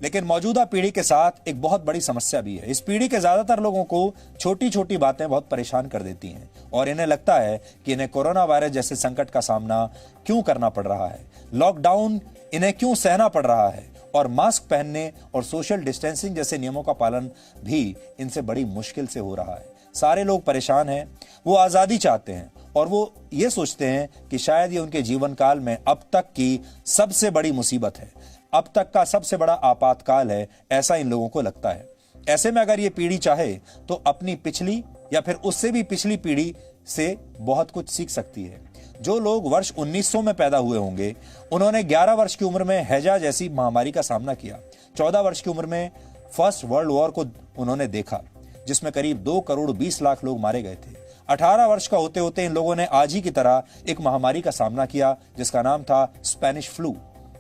लेकिन मौजूदा पीढ़ी के साथ एक बहुत बड़ी समस्या भी है। इस पीढ़ी के ज्यादातर लोगों को छोटी छोटी बातें बहुत परेशान कर देती हैं, और इन्हें लगता है कि इन्हें कोरोना वायरस जैसे संकट का सामना क्यों करना पड़ रहा है, लॉकडाउन इन्हें क्यों सहना पड़ रहा है, और मास्क पहनने और सोशल डिस्टेंसिंग जैसे नियमों का पालन भी इनसे बड़ी मुश्किल से हो रहा है। सारे लोग परेशान हैं, वो आजादी चाहते हैं, और वो ये सोचते हैं कि शायद ये उनके जीवन काल में अब तक की सबसे बड़ी मुसीबत है, अब तक का सबसे बड़ा आपातकाल है, ऐसा इन लोगों को लगता है। ऐसे में अगर ये पीढ़ी चाहे तो अपनी पिछली या फिर उससे भी पिछली पीढ़ी से बहुत कुछ सीख सकती है। जो लोग वर्ष 1900 में पैदा हुए होंगे, उन्होंने 11 वर्ष की उम्र में हैजा जैसी महामारी का सामना किया। 14 वर्ष की उम्र में फर्स्ट वर्ल्ड वॉर को उन्होंने देखा, जिसमें करीब 2 करोड़ 20 लाख लोग मारे गए थे। 18 वर्ष का होते होते इन लोगों ने आज ही की तरह एक महामारी का सामना किया जिसका नाम था स्पेनिश फ्लू।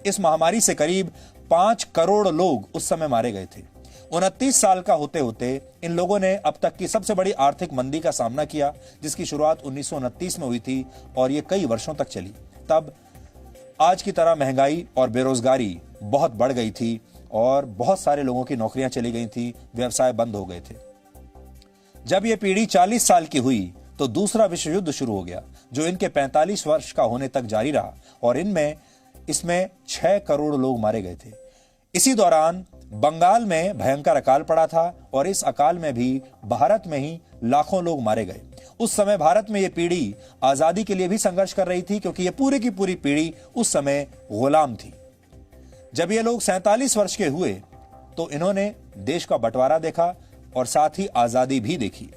इस महामारी से करीब 5 करोड़ लोग उस समय मारे गए थे। 29 साल का होते होते इन लोगों ने अब तक की सबसे बड़ी आर्थिक मंदी का सामना किया, जिसकी शुरुआत 1929 में हुई थी और ये कई वर्षों तक चली। तब आज की तरह महंगाई और बेरोजगारी बहुत बढ़ गई थी और बहुत सारे लोगों की नौकरियां चली गई थी, व्यवसाय बंद हो गए थे। जब यह पीढ़ी 40 साल की हुई तो दूसरा विश्व युद्ध शुरू हो गया, जो इनके 45 वर्ष का होने तक जारी रहा और इसमें 6 करोड़ लोग मारे गए थे। इसी दौरान बंगाल में भयंकर अकाल पड़ा था और इस अकाल में भी भारत में ही लाखों लोग मारे गए। उस समय भारत में यह पीढ़ी आजादी के लिए भी संघर्ष कर रही थी, क्योंकि यह पूरी की पूरी पीढ़ी उस समय गुलाम थी। जब ये लोग 47 वर्ष के हुए तो इन्होंने देश का बंटवारा देखा और साथ ही आजादी भी देखी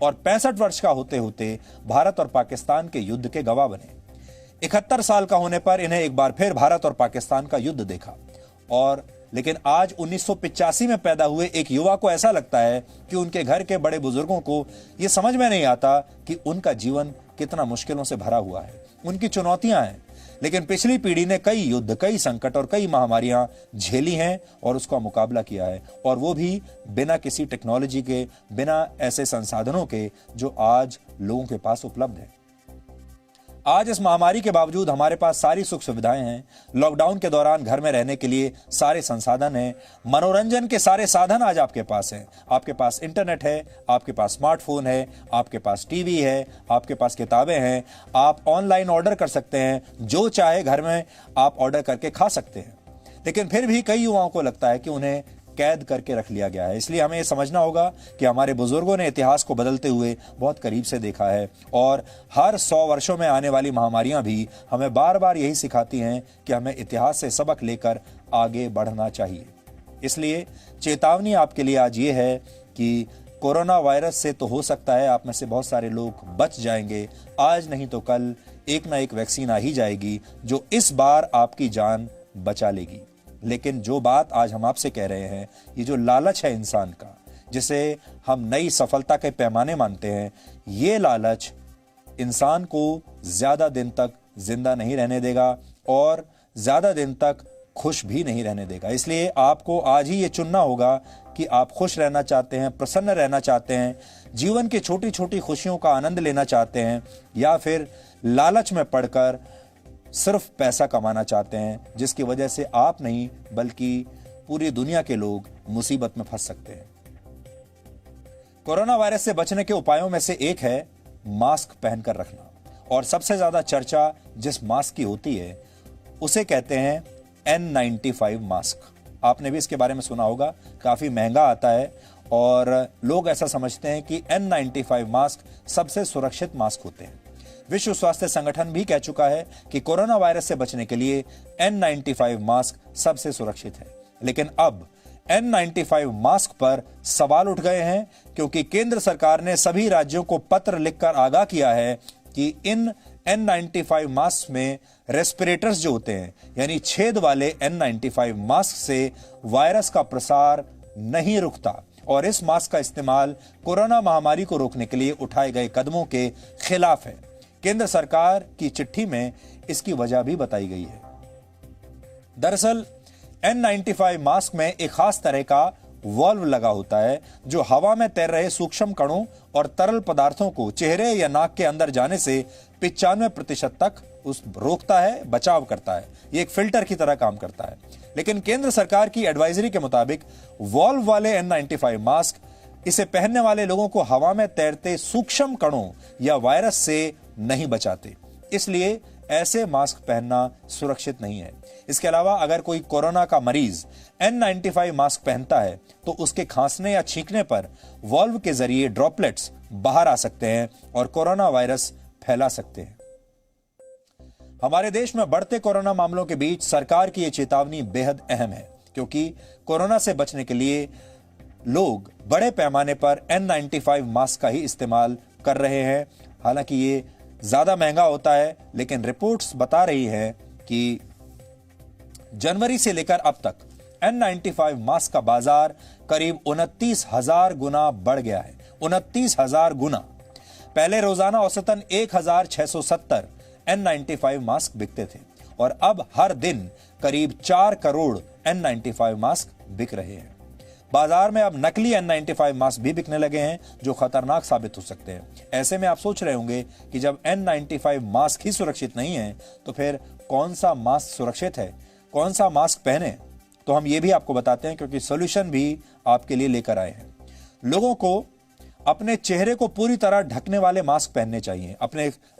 और 65 वर्ष का होते होते भारत और पाकिस्तान के युद्ध के गवाह बने। 71 साल का होने पर इन्हें एक बार फिर भारत और पाकिस्तान का युद्ध देखा लेकिन आज 1985 में पैदा हुए एक युवा को ऐसा लगता है कि उनके घर के बड़े बुजुर्गों को यह समझ में नहीं आता कि उनका जीवन कितना मुश्किलों से भरा हुआ है, उनकी चुनौतियां हैं। लेकिन पिछली पीढ़ी ने कई युद्ध, कई संकट और कई महामारियां झेली हैं और उसका मुकाबला किया है, और वो भी बिना किसी टेक्नोलॉजी के, बिना ऐसे संसाधनों के जो आज लोगों के पास उपलब्ध है। आज इस महामारी के बावजूद हमारे पास सारी सुख सुविधाएं हैं। लॉकडाउन के दौरान घर में रहने के लिए सारे संसाधन हैं। मनोरंजन के सारे साधन आज आपके पास हैं। आपके पास इंटरनेट है, आपके पास स्मार्टफोन है, आपके पास टीवी है, आपके पास किताबें हैं। आप ऑनलाइन ऑर्डर कर सकते हैं, जो चाहे घर में आप ऑर्डर करके खा सकते हैं। लेकिन फिर भी कई युवाओं को लगता है कि उन्हें कैद करके रख लिया गया है। इसलिए हमें यह समझना होगा कि हमारे बुजुर्गों ने इतिहास को बदलते हुए बहुत करीब से देखा है और हर 100 वर्षों में आने वाली महामारियां भी हमें बार बार यही सिखाती हैं कि हमें इतिहास से सबक लेकर आगे बढ़ना चाहिए। इसलिए चेतावनी आपके लिए आज ये है कि कोरोना वायरस से तो हो सकता है आप में से बहुत सारे लोग बच जाएंगे, आज नहीं तो कल एक ना एक वैक्सीन आ ही जाएगी जो इस बार आपकी जान बचा लेगी। लेकिन जो बात आज हम आपसे कह रहे हैं, ये जो लालच है इंसान का, जिसे हम नई सफलता के पैमाने मानते हैं, ये लालच इंसान को ज्यादा दिन तक जिंदा नहीं रहने देगा और ज्यादा दिन तक खुश भी नहीं रहने देगा। इसलिए आपको आज ही ये चुनना होगा कि आप खुश रहना चाहते हैं, प्रसन्न रहना चाहते हैं, जीवन की छोटी छोटी खुशियों का आनंद लेना चाहते हैं, या फिर लालच में पड़कर सिर्फ पैसा कमाना चाहते हैं, जिसकी वजह से आप नहीं बल्कि पूरी दुनिया के लोग मुसीबत में फंस सकते हैं। कोरोना वायरस से बचने के उपायों में से एक है मास्क पहनकर रखना, और सबसे ज्यादा चर्चा जिस मास्क की होती है उसे कहते हैं N95 मास्क। आपने भी इसके बारे में सुना होगा, काफी महंगा आता है और लोग ऐसा समझते हैं कि N95 मास्क सबसे सुरक्षित मास्क होते हैं। विश्व स्वास्थ्य संगठन भी कह चुका है कि कोरोना वायरस से बचने के लिए N95 मास्क सबसे सुरक्षित है। लेकिन अब N95 मास्क पर सवाल उठ गए हैं, क्योंकि केंद्र सरकार ने सभी राज्यों को पत्र लिखकर आगाह किया है कि इन N95 मास्क में रेस्पिरेटर्स जो होते हैं, यानी छेद वाले N95 मास्क से वायरस का प्रसार नहीं रुकता, और इस मास्क का इस्तेमाल कोरोना महामारी को रोकने के लिए उठाए गए कदमों के खिलाफ है। केंद्र सरकार की चिट्ठी में इसकी वजह भी बताई गई है। दरअसल N95 मास्क में एक खास तरह का वाल्व लगा होता है जो हवा में तैर रहे सूक्ष्म कणों और तरल पदार्थों को चेहरे या नाक के अंदर जाने से 95% तक रोकता है, बचाव करता है। ये एक फिल्टर की तरह काम करता है। लेकिन केंद्र सरकार की एडवाइजरी के मुताबिक वाल्व वाले N95 मास्क इसे पहनने वाले लोगों को हवा में तैरते सूक्ष्म कणों या वायरस से नहीं बचाते, इसलिए ऐसे मास्क पहनना सुरक्षित नहीं है। इसके अलावा अगर कोई कोरोना का मरीज N95 मास्क पहनता है तो उसके खांसने या छींकने पर वाल्व के जरिए ड्रॉपलेट्स बाहर आ सकते हैं और कोरोना वायरस फैला सकते हैं। हमारे देश में बढ़ते कोरोना मामलों के बीच सरकार की यह चेतावनी बेहद अहम है, क्योंकि कोरोना से बचने के लिए लोग बड़े पैमाने पर N95 मास्क का ही इस्तेमाल कर रहे हैं। हालांकि ये ज्यादा महंगा होता है, लेकिन रिपोर्ट्स बता रही हैं कि जनवरी से लेकर अब तक N95 मास्क का बाजार करीब 29,000 गुना बढ़ गया है। 29,000 गुना। पहले रोजाना औसतन 1,670 N95 मास्क बिकते थे और अब हर दिन करीब 4 करोड़ N95 मास्क बिक रहे हैं। बाजार में अब नकली N95 मास्क भी बिकने लगे हैं जो खतरनाक साबित हो सकते हैं। ऐसे में आप सोच रहे होंगे कि जब N95 मास्क ही सुरक्षित नहीं है तो फिर कौन सा मास्क सुरक्षित है, कौन सा मास्क पहने? तो हम ये भी आपको बताते हैं, क्योंकि सॉल्यूशन भी आपके लिए लेकर आए हैं। लोगों को अपने चेहरे को पूरी तरह ढकने वाले मास्क पहनने चाहिए,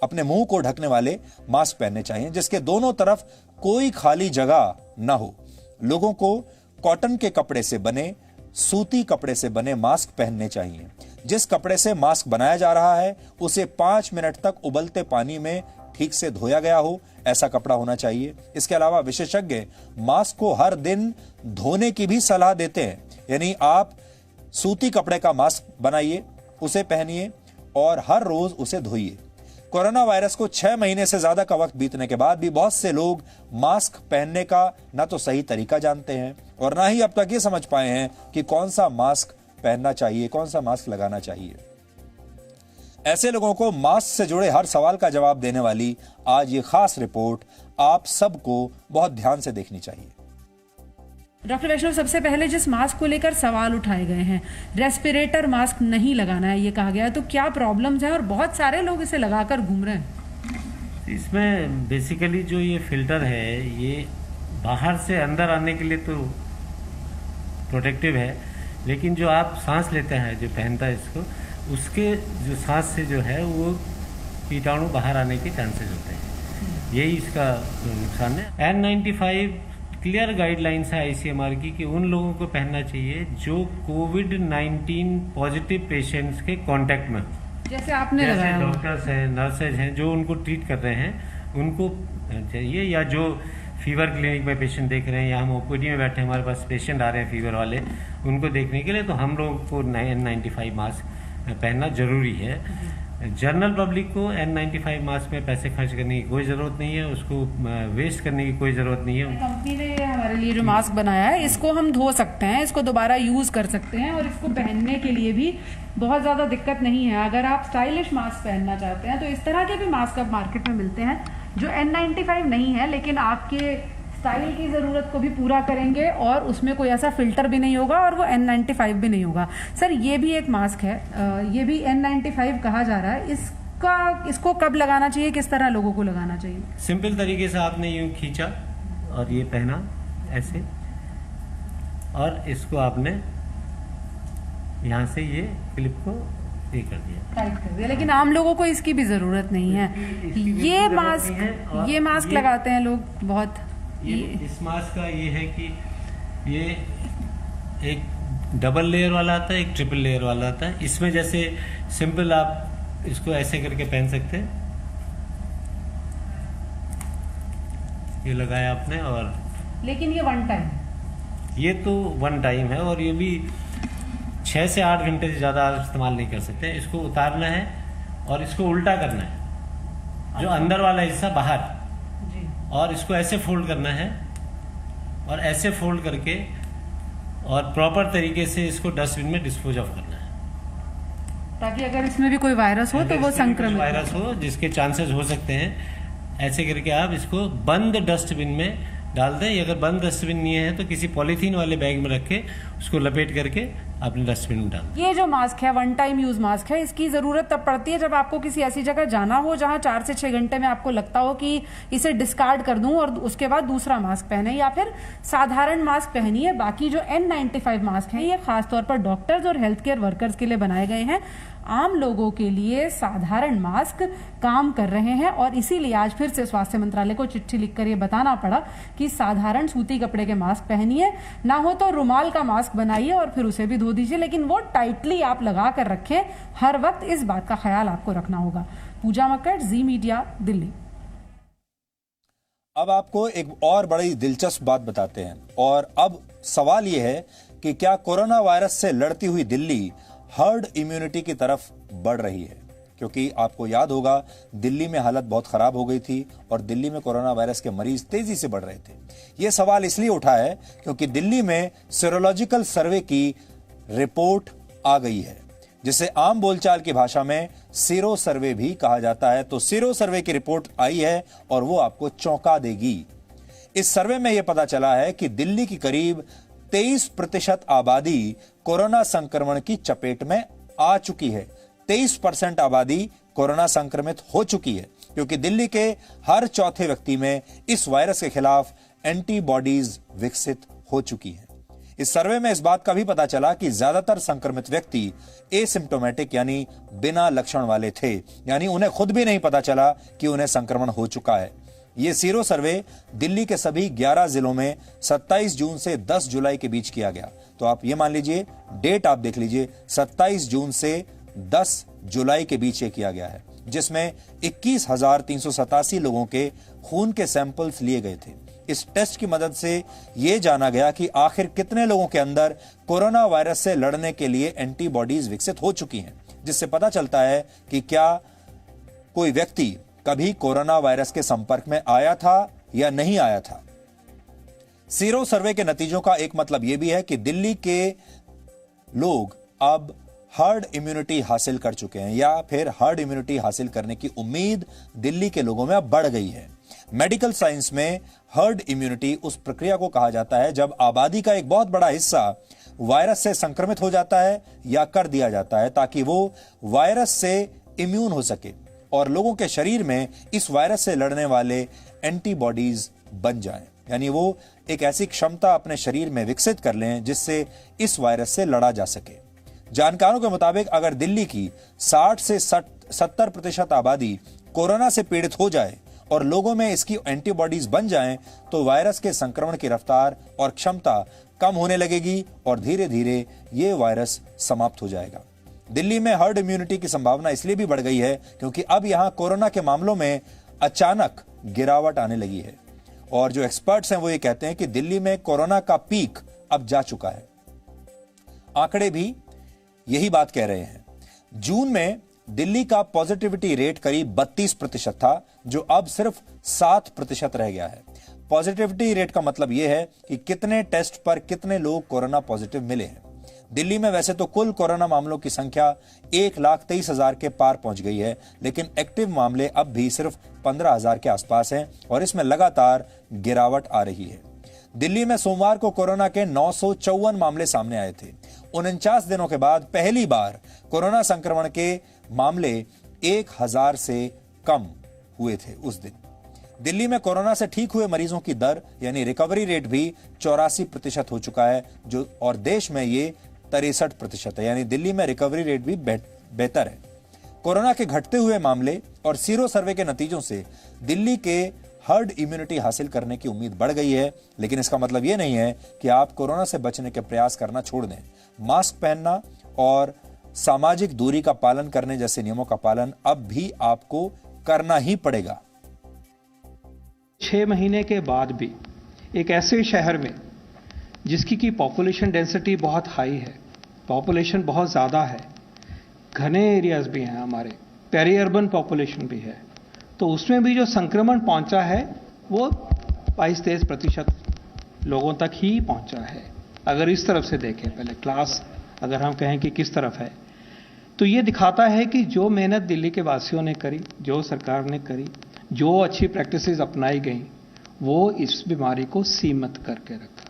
अपने मुंह को ढकने वाले मास्क पहनने चाहिए जिसके दोनों तरफ कोई खाली जगह ना हो। लोगों को कॉटन के कपड़े से बने, सूती कपड़े से बने मास्क पहनने चाहिए। जिस कपड़े से मास्क बनाया जा रहा है उसे 5 मिनट तक उबलते पानी में ठीक से धोया गया हो, ऐसा कपड़ा होना चाहिए। इसके अलावा विशेषज्ञ मास्क को हर दिन धोने की भी सलाह देते हैं, यानी आप सूती कपड़े का मास्क बनाइए, उसे पहनिए और हर रोज उसे धोइए। कोरोना वायरस को 6 महीने से ज्यादा का वक्त बीतने के बाद भी बहुत से लोग मास्क पहनने का ना तो सही तरीका जानते हैं और ना ही अब तक ये समझ पाए हैं कि कौन सा मास्क पहनना चाहिए, कौन सा मास्क लगाना चाहिए। ऐसे लोगों को मास्क से जुड़े हर सवाल का जवाब देने वाली आज ये खास रिपोर्ट आप सबको बहुत ध्यान से देखनी चाहिए। डॉक्टर वैष्णव, सबसे पहले जिस मास्क को लेकर सवाल उठाए गए हैं, रेस्पिरेटर मास्क नहीं लगाना है ये कहा गया है, तो क्या प्रॉब्लम्स हैं और बहुत सारे लोग इसे लगाकर घूम रहे हैं? इसमें बेसिकली जो ये फिल्टर है ये बाहर से अंदर आने के लिए तो प्रोटेक्टिव है, लेकिन जो आप सांस लेते हैं, जो पहनता है इसको, उसके जो सांस से जो है वो कीटाणु बाहर आने के चांसेस होते हैं, यही इसका नुकसान है। N95 क्लियर गाइडलाइंस है ICMR की कि उन लोगों को पहनना चाहिए जो कोविड-19 पॉजिटिव पेशेंट्स के कांटेक्ट में, जैसे आपने लगाया, डॉक्टर्स हैं, नर्सेज हैं जो उनको ट्रीट कर रहे हैं उनको चाहिए, या जो फीवर क्लिनिक में पेशेंट देख रहे हैं या हम OPD में बैठे हमारे पास पेशेंट आ रहे हैं फीवर वाले, उनको देखने के लिए तो हम लोगों को N95 मास्क पहनना जरूरी है। जनरल पब्लिक को N95 मास्क में पैसे खर्च करने की कोई ज़रूरत नहीं है, उसको वेस्ट करने की कोई ज़रूरत नहीं है। कंपनी ने हमारे लिए जो मास्क बनाया है इसको हम धो सकते हैं, इसको दोबारा यूज़ कर सकते हैं और इसको पहनने के लिए भी बहुत ज़्यादा दिक्कत नहीं है। अगर आप स्टाइलिश मास्क पहनना चाहते हैं तो इस तरह के भी मास्क अब मार्केट में मिलते हैं जो N95 नहीं है लेकिन आपके स्टाइल की ज़रूरत को भी पूरा करेंगे और उसमें कोई ऐसा फिल्टर भी नहीं होगा और वो N95 भी नहीं होगा। सर, ये भी एक मास्क है, ये भी N95 कहा जा रहा है, इसको कब लगाना चाहिए, किस तरह लोगों को लगाना चाहिए? सिंपल तरीके से आपने यूं खींचा और ये पहना ऐसे, और इसको आपने यहाँ से ये क्लिप को ये कर दिया, टाइट कर दिया, लेकिन आम लोगों को इसकी भी ज़रूरत नहीं है। ये मास्क लगाते हैं लोग बहुत। इस मास्क का ये है कि ये एक डबल लेयर वाला आता है, एक ट्रिपल लेयर वाला आता है। इसमें जैसे सिंपल आप इसको ऐसे करके पहन सकते हैं, ये लगाया आपने, और लेकिन ये वन टाइम, ये तो वन टाइम है और ये भी 6 से 8 घंटे से ज़्यादा इस्तेमाल नहीं कर सकते। इसको उतारना है और इसको उल्टा करना है, जो अंदर वाला हिस्सा बाहर, और इसको ऐसे फोल्ड करना है और ऐसे फोल्ड करके और प्रॉपर तरीके से इसको डस्टबिन में डिस्पोज ऑफ करना है, ताकि अगर इसमें भी कोई वायरस हो तो वो संक्रमित वायरस हो जिसके चांसेस हो सकते हैं। ऐसे करके आप इसको बंद डस्टबिन में डाल दें। अगर बंद डस्टबिन नहीं है तो किसी पॉलीथीन वाले बैग में रख के उसको लपेट करके अपने डस्टबिन में डाल दें। ये जो मास्क है वन टाइम यूज मास्क है, इसकी जरूरत तब पड़ती है जब आपको किसी ऐसी जगह जाना हो जहां 4 से 6 घंटे में आपको लगता हो कि इसे डिस्कार्ड कर दूं और उसके बाद दूसरा मास्क पहने, या फिर साधारण मास्क पहनिए। बाकी जो N95 मास्क है ये खासतौर पर डॉक्टर्स और हेल्थ केयर वर्कर्स के लिए बनाए गए हैं। आम लोगों के लिए साधारण मास्क काम कर रहे हैं और इसीलिए आज फिर से स्वास्थ्य मंत्रालय को चिट्ठी लिखकर ये बताना पड़ा कि साधारण सूती कपड़े के मास्क पहनिए, ना हो तो रुमाल का मास्क बनाइए और फिर उसे भी धो दीजिए, लेकिन वो टाइटली आप लगा कर रखें। हर वक्त इस बात का ख्याल आपको रखना होगा। पूजा मक्कड़, जी मीडिया, दिल्ली। अब आपको एक और बड़ी दिलचस्प बात बताते हैं, और अब सवाल यह है कि क्या कोरोना वायरस से लड़ती हुई दिल्ली हर्ड इम्यूनिटी की तरफ बढ़ रही है? क्योंकि आपको याद होगा दिल्ली में हालत बहुत खराब हो गई थी और दिल्ली में कोरोना वायरस के मरीज तेजी से बढ़ रहे थे। यह सवाल इसलिए उठा है क्योंकि दिल्ली में सीरोलॉजिकल सर्वे की रिपोर्ट आ गई है, जिसे आम बोलचाल की भाषा में सीरो सर्वे भी कहा जाता है। तो सीरो सर्वे की रिपोर्ट आई है और वो आपको चौंका देगी। इस सर्वे में यह पता चला है कि दिल्ली की करीब 23% आबादी कोरोना संक्रमण की चपेट में आ चुकी है। 23% आबादी कोरोना संक्रमित हो चुकी है, क्योंकि दिल्ली के हर चौथे व्यक्ति में इस वायरस के खिलाफ एंटीबॉडीज विकसित हो चुकी हैं। इस सर्वे में इस बात का भी पता चला कि ज्यादातर संक्रमित व्यक्ति एसिम्प्टोमेटिक यानी बिना लक्षण वाले थे, यानी उन्हें खुद भी नहीं पता चला कि उन्हें संक्रमण हो चुका है। यह सीरो सर्वे दिल्ली के सभी 11 जिलों में 27 जून से 10 जुलाई के बीच किया गया। तो आप ये मान लीजिए, डेट आप देख लीजिए, 27 जून से 10 जुलाई के बीच ये किया गया है, जिसमें 21,387 लोगों के खून के सैंपल्स लिए गए थे। इस टेस्ट की मदद से यह जाना गया कि आखिर कितने लोगों के अंदर कोरोना वायरस से लड़ने के लिए एंटीबॉडीज विकसित हो चुकी हैं, जिससे पता चलता है कि क्या कोई व्यक्ति कभी कोरोना वायरस के संपर्क में आया था या नहीं आया था। सीरो सर्वे के नतीजों का एक मतलब यह भी है कि दिल्ली के लोग अब हर्ड इम्यूनिटी हासिल कर चुके हैं, या फिर हर्ड इम्यूनिटी हासिल करने की उम्मीद दिल्ली के लोगों में अब बढ़ गई है। मेडिकल साइंस में हर्ड इम्यूनिटी उस प्रक्रिया को कहा जाता है जब आबादी का एक बहुत बड़ा हिस्सा वायरस से संक्रमित हो जाता है या कर दिया जाता है, ताकि वो वायरस से इम्यून हो सके और लोगों के शरीर में इस वायरस से लड़ने वाले एंटीबॉडीज बन जाएं, यानी वो एक ऐसी क्षमता अपने शरीर में विकसित कर लें जिससे इस वायरस से लड़ा जा सके। जानकारों के मुताबिक अगर दिल्ली की 60 से 70% आबादी कोरोना से पीड़ित हो जाए और लोगों में इसकी एंटीबॉडीज बन जाएं, तो वायरस के संक्रमण की रफ्तार और क्षमता कम होने लगेगी और धीरे धीरे ये वायरस समाप्त हो जाएगा। दिल्ली में हर्ड इम्यूनिटी की संभावना इसलिए भी बढ़ गई है क्योंकि अब यहां कोरोना के मामलों में अचानक गिरावट आने लगी है, और जो एक्सपर्ट्स हैं वो ये कहते हैं कि दिल्ली में कोरोना का पीक अब जा चुका है। आंकड़े भी यही बात कह रहे हैं। जून में दिल्ली का पॉजिटिविटी रेट करीब 32% था, जो अब सिर्फ 7% रह गया है। पॉजिटिविटी रेट का मतलब यह है कि कितने टेस्ट पर कितने लोग कोरोना पॉजिटिव मिले हैं। दिल्ली में वैसे तो कुल कोरोना मामलों की संख्या 1,23,000 के पार पहुंच गई है, लेकिन एक्टिव मामले अब भी सिर्फ 15,000 के आसपास हैं और इसमें लगातार गिरावट आ रही है। दिल्ली में सोमवार को कोरोना के 954 मामले सामने आए थे। 49 दिनों के बाद पहली बार कोरोना संक्रमण के मामले 1,000 से कम हुए थे उस दिन। दिल्ली में कोरोना से ठीक हुए मरीजों की दर यानी रिकवरी रेट भी 84% हो चुका है, जो और देश में ये 63% है, यानी दिल्ली में रिकवरी रेट भी बेहतर है। कोरोना के घटते हुए मामले और सीरो सर्वे के नतीजों से दिल्ली के हर्ड इम्यूनिटी हासिल करने की उम्मीद बढ़ गई है, लेकिन इसका मतलब यह नहीं है कि आप कोरोना से बचने के प्रयास करना छोड़ दें। मास्क पहनना और सामाजिक दूरी का पालन करने जैसे नियमों का पालन अब भी आपको करना ही पड़ेगा। 6 महीने के बाद भी एक ऐसे शहर में जिसकी की पॉपुलेशन डेंसिटी बहुत हाई है, पॉपुलेशन बहुत ज़्यादा है, घने एरियाज भी हैं, हमारे पेरी अर्बन पॉपुलेशन भी है, तो उसमें भी जो संक्रमण पहुंचा है वो 22-23% लोगों तक ही पहुंचा है। अगर इस तरफ से देखें, पहले क्लास अगर हम कहें कि किस तरफ है, तो ये दिखाता है कि जो मेहनत दिल्ली के वासियों ने करी, जो सरकार ने करी, जो अच्छी प्रैक्टिसेस अपनाई गई, वो इस बीमारी को सीमित करके रखा।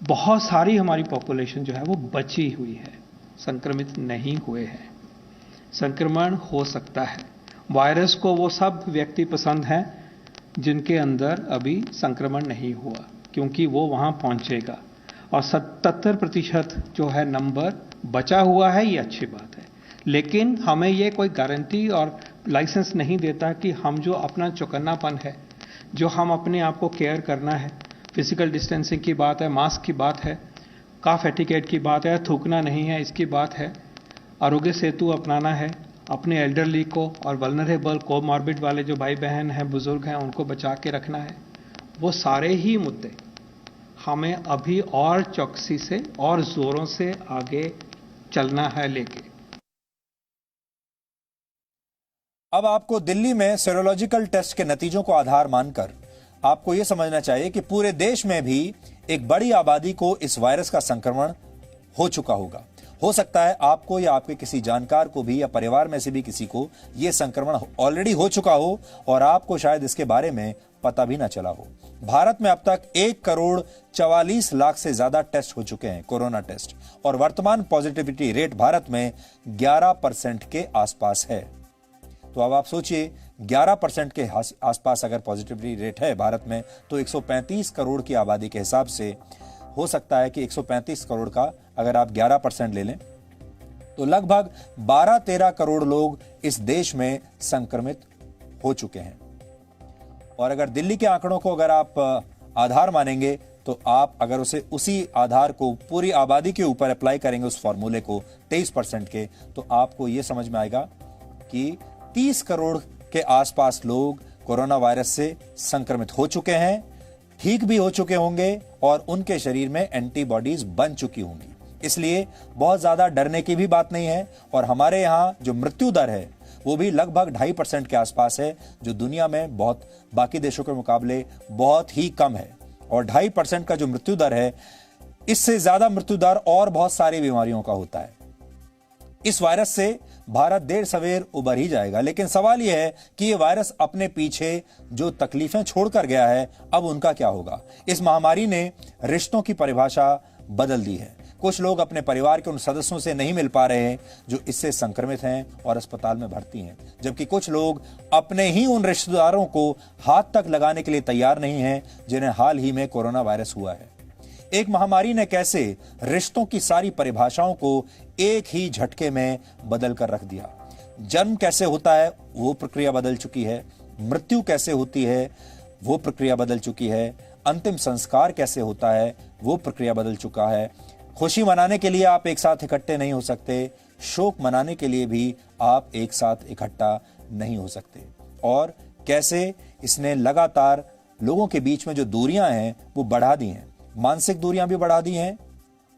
बहुत सारी हमारी पॉपुलेशन जो है वो बची हुई है, संक्रमित नहीं हुए हैं। संक्रमण हो सकता है, वायरस को वो सब व्यक्ति पसंद हैं जिनके अंदर अभी संक्रमण नहीं हुआ, क्योंकि वो वहां पहुंचेगा। और 77% जो है नंबर बचा हुआ है, ये अच्छी बात है, लेकिन हमें ये कोई गारंटी और लाइसेंस नहीं देता कि हम जो अपना चौकन्नापन है, जो हम अपने आप को केयर करना है, फिजिकल डिस्टेंसिंग की बात है, मास्क की बात है, कफ एटिकेट की बात है, थूकना नहीं है इसकी बात है, आरोग्य सेतु अपनाना है, अपने एल्डरली को और वल्नरेबल कोमॉर्बिड वाले जो भाई बहन हैं, बुजुर्ग हैं, उनको बचा के रखना है। वो सारे ही मुद्दे हमें अभी और चौकसी से और जोरों से आगे चलना है लेके। अब आपको दिल्ली में सेरोलॉजिकल टेस्ट के नतीजों को आधार मानकर आपको यह समझना चाहिए कि पूरे देश में भी एक बड़ी आबादी को इस वायरस का संक्रमण हो चुका होगा। हो सकता है आपको या आपके किसी जानकार को भी या परिवार में से भी किसी को यह संक्रमण ऑलरेडी हो चुका हो और आपको शायद इसके बारे में पता भी ना चला हो। भारत में अब तक 1,44,00,000 से ज्यादा टेस्ट हो चुके हैं, कोरोना टेस्ट, और वर्तमान पॉजिटिविटी रेट भारत में 11% के आसपास है। तो अब आप सोचिए, 11% के आसपास अगर पॉजिटिविटी रेट है भारत में, तो 135 करोड़ की आबादी के हिसाब से हो सकता है कि 135 करोड़ का अगर आप 11% ले लें तो लगभग 12-13 करोड़ लोग इस देश में संक्रमित हो चुके हैं। और अगर दिल्ली के आंकड़ों को अगर आप आधार मानेंगे तो आप अगर उसी आधार को पूरी आबादी के ऊपर अप्लाई करेंगे, उस फॉर्मूले को 23% के, तो आपको यह समझ में आएगा कि 30 करोड़ के आसपास लोग कोरोना वायरस से संक्रमित हो चुके हैं, ठीक भी हो चुके होंगे और उनके शरीर में एंटीबॉडीज बन चुकी होंगी। इसलिए बहुत ज्यादा डरने की भी बात नहीं है। और हमारे यहां जो मृत्यु दर है वो भी लगभग 2.5% के आसपास है, जो दुनिया में बाकी देशों के मुकाबले बहुत ही कम है। और 2.5% का जो मृत्यु दर है, इससे ज्यादा मृत्यु दर और बहुत सारी बीमारियों का होता है। इस वायरस से भारत देर सवेर उबर ही जाएगा, लेकिन सवाल यह है कि यह वायरस अपने पीछे जो तकलीफें छोड़कर गया है, अब उनका क्या होगा। इस महामारी ने रिश्तों की परिभाषा बदल दी है। कुछ लोग अपने परिवार के उन सदस्यों से नहीं मिल पा रहे हैं जो इससे संक्रमित हैं और अस्पताल में भर्ती हैं, जबकि कुछ लोग अपने ही उन रिश्तेदारों को हाथ तक लगाने के लिए तैयार नहीं हैं जिन्हें हाल ही में कोरोना वायरस हुआ है। एक महामारी ने कैसे रिश्तों की सारी परिभाषाओं को एक ही झटके में बदल कर रख दिया। जन्म कैसे होता है वो प्रक्रिया बदल चुकी है, मृत्यु कैसे होती है वो प्रक्रिया बदल चुकी है, अंतिम संस्कार कैसे होता है वो प्रक्रिया बदल चुका है। खुशी मनाने के लिए आप एक साथ इकट्ठे नहीं हो सकते, शोक मनाने के लिए भी आप एक साथ इकट्ठा नहीं हो सकते। और कैसे इसने लगातार लोगों के बीच में जो दूरियां हैं वो बढ़ा दी हैं, मानसिक दूरियां भी बढ़ा दी हैं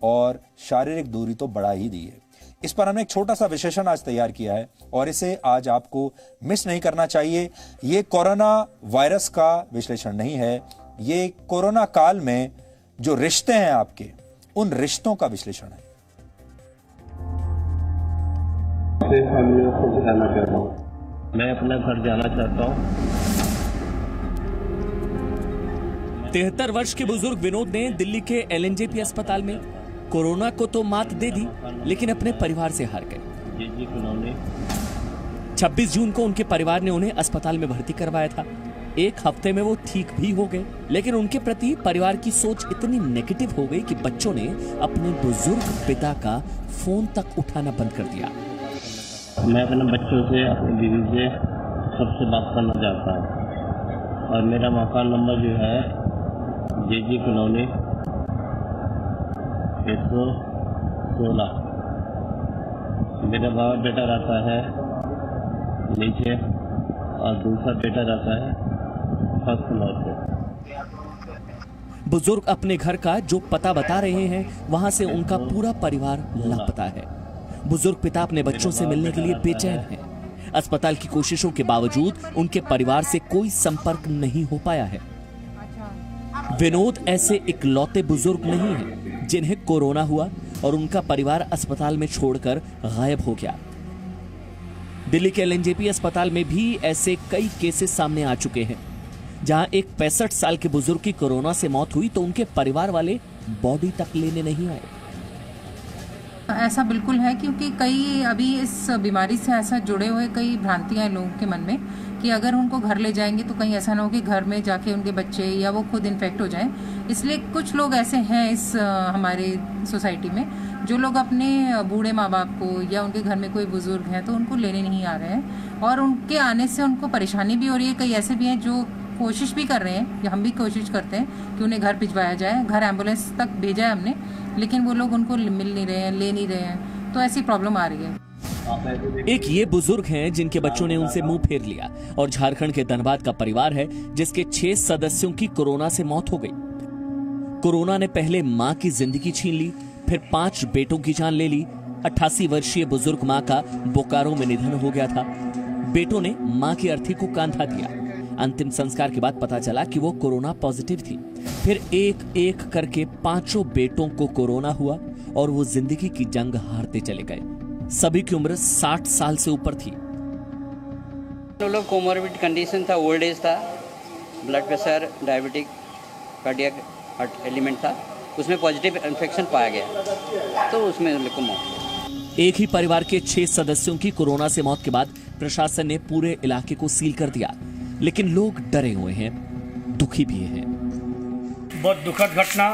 और शारीरिक दूरी तो बढ़ा ही दी है। इस पर हमने एक छोटा सा विश्लेषण आज तैयार किया है और इसे आज आपको मिस नहीं करना चाहिए। ये कोरोना वायरस का विश्लेषण नहीं है, ये कोरोना काल में जो रिश्ते हैं आपके, उन रिश्तों का विश्लेषण है। मैं अपना घर जाना चाहता हूँ। 73 वर्ष के बुजुर्ग विनोद ने दिल्ली के एलएनजेपी अस्पताल में कोरोना को तो मात दे दी, लेकिन अपने परिवार से हार गए। 26 जून को उनके परिवार ने उन्हें अस्पताल में भर्ती करवाया था। एक हफ्ते में वो ठीक भी हो गए, लेकिन उनके प्रति परिवार की सोच इतनी नेगेटिव हो गई कि बच्चों ने अपने बुजुर्ग पिता का फोन तक उठाना बंद कर दिया। मैं अपने बच्चों से, अपनी बीवी से सबसे बात करना चाहता हूँ और मेरा मकान नंबर जो है JG कॉलोनी 116। मेरा बड़ा बेटा रहता है नीचे और दूसरा बेटा रहता है फर्स्ट फ्लोर पे। बुजुर्ग अपने घर का जो पता बता रहे हैं, वहां से उनका पूरा परिवार लापता है। बुजुर्ग पिता अपने बच्चों से मिलने के लिए बेचैन हैं। अस्पताल की कोशिशों के बावजूद उनके परिवार से कोई संपर्क नहीं हो पाया है। विनोद ऐसे इकलौते बुजुर्ग नहीं हैं जिन्हें कोरोना हुआ और उनका परिवार अस्पताल में छोड़कर गायब हो गया। दिल्ली के एलएनजेपी अस्पताल में भी ऐसे कई केसेस सामने आ चुके हैं, जहां एक 65 साल के बुजुर्ग की कोरोना से मौत हुई तो उनके परिवार वाले बॉडी तक लेने नहीं आए। ऐसा बिल्कुल है, क्योंकि कई अभी इस बीमारी से ऐसा जुड़े हुए कई भ्रांतियां हैं लोगों के मन में कि अगर उनको घर ले जाएंगे तो कहीं ऐसा ना हो कि घर में जाके उनके बच्चे या वो खुद इन्फेक्ट हो जाएं। इसलिए कुछ लोग ऐसे हैं इस हमारे सोसाइटी में जो लोग अपने बूढ़े माँ बाप को या उनके घर में कोई बुजुर्ग है तो उनको लेने नहीं आ रहे हैं और उनके आने से उनको परेशानी भी हो रही है। कई ऐसे भी हैं जो कोशिश भी कर रहे हैं, या हम भी कोशिश करते हैं कि उन्हें घर भिजवाया जाए, घर एम्बुलेंस तक भेजा है हमने, लेकिन वो लोग उनको मिल नहीं रहे हैं, ले नहीं रहे हैं, तो ऐसी प्रॉब्लम आ रही है। एक ये बुजुर्ग हैं जिनके बच्चों ने उनसे मुंह फेर लिया और झारखंड के धनबाद का परिवार है जिसके 6 सदस्यों की कोरोना से मौत हो गई। कोरोना ने पहले मां की जिंदगी छीन ली, फिर 5 बेटों की जान ले ली। 88 वर्षीय बुजुर्ग मां का बोकारो में निधन हो गया था। बेटों ने मां की अर्थी को कांधा दिया। अंतिम संस्कार के बाद पता चला कि वो कोरोना पॉजिटिव थी। फिर एक एक करके 5 बेटों को कोरोना हुआ और वो जिंदगी की जंग हारते चले गए। सभी की उम्र 60 साल से ऊपर थी। लोग कोमोर्बिड कंडीशन था, ओल्ड एज था, blood pressure, diabetic, cardiac heart element था, उसमें पॉजिटिव इन्फेक्शन पाया गया तो उसमें लोग को मौत। एक ही परिवार के 6 सदस्यों की कोरोना से मौत के बाद प्रशासन ने पूरे इलाके को सील कर दिया, लेकिन लोग डरे हुए हैं, दुखी भी हैं। बहुत दुखद घटना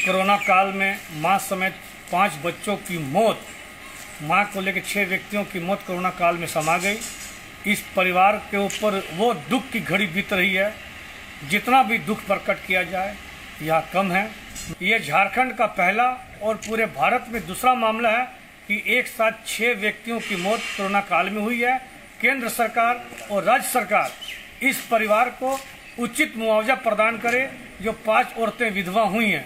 कोरोना काल में मां समेत 5 बच्चों की मौत, मां को लेकर 6 व्यक्तियों की मौत कोरोना काल में समा गई। इस परिवार के ऊपर वो दुख की घड़ी बीत रही है। जितना भी दुख प्रकट किया जाए यह कम है। ये झारखंड का पहला और पूरे भारत में दूसरा मामला है कि एक साथ 6 व्यक्तियों की मौत कोरोना काल में हुई है। केंद्र सरकार और राज्य सरकार इस परिवार को उचित मुआवजा प्रदान करे। जो 5 औरतें विधवा हुई हैं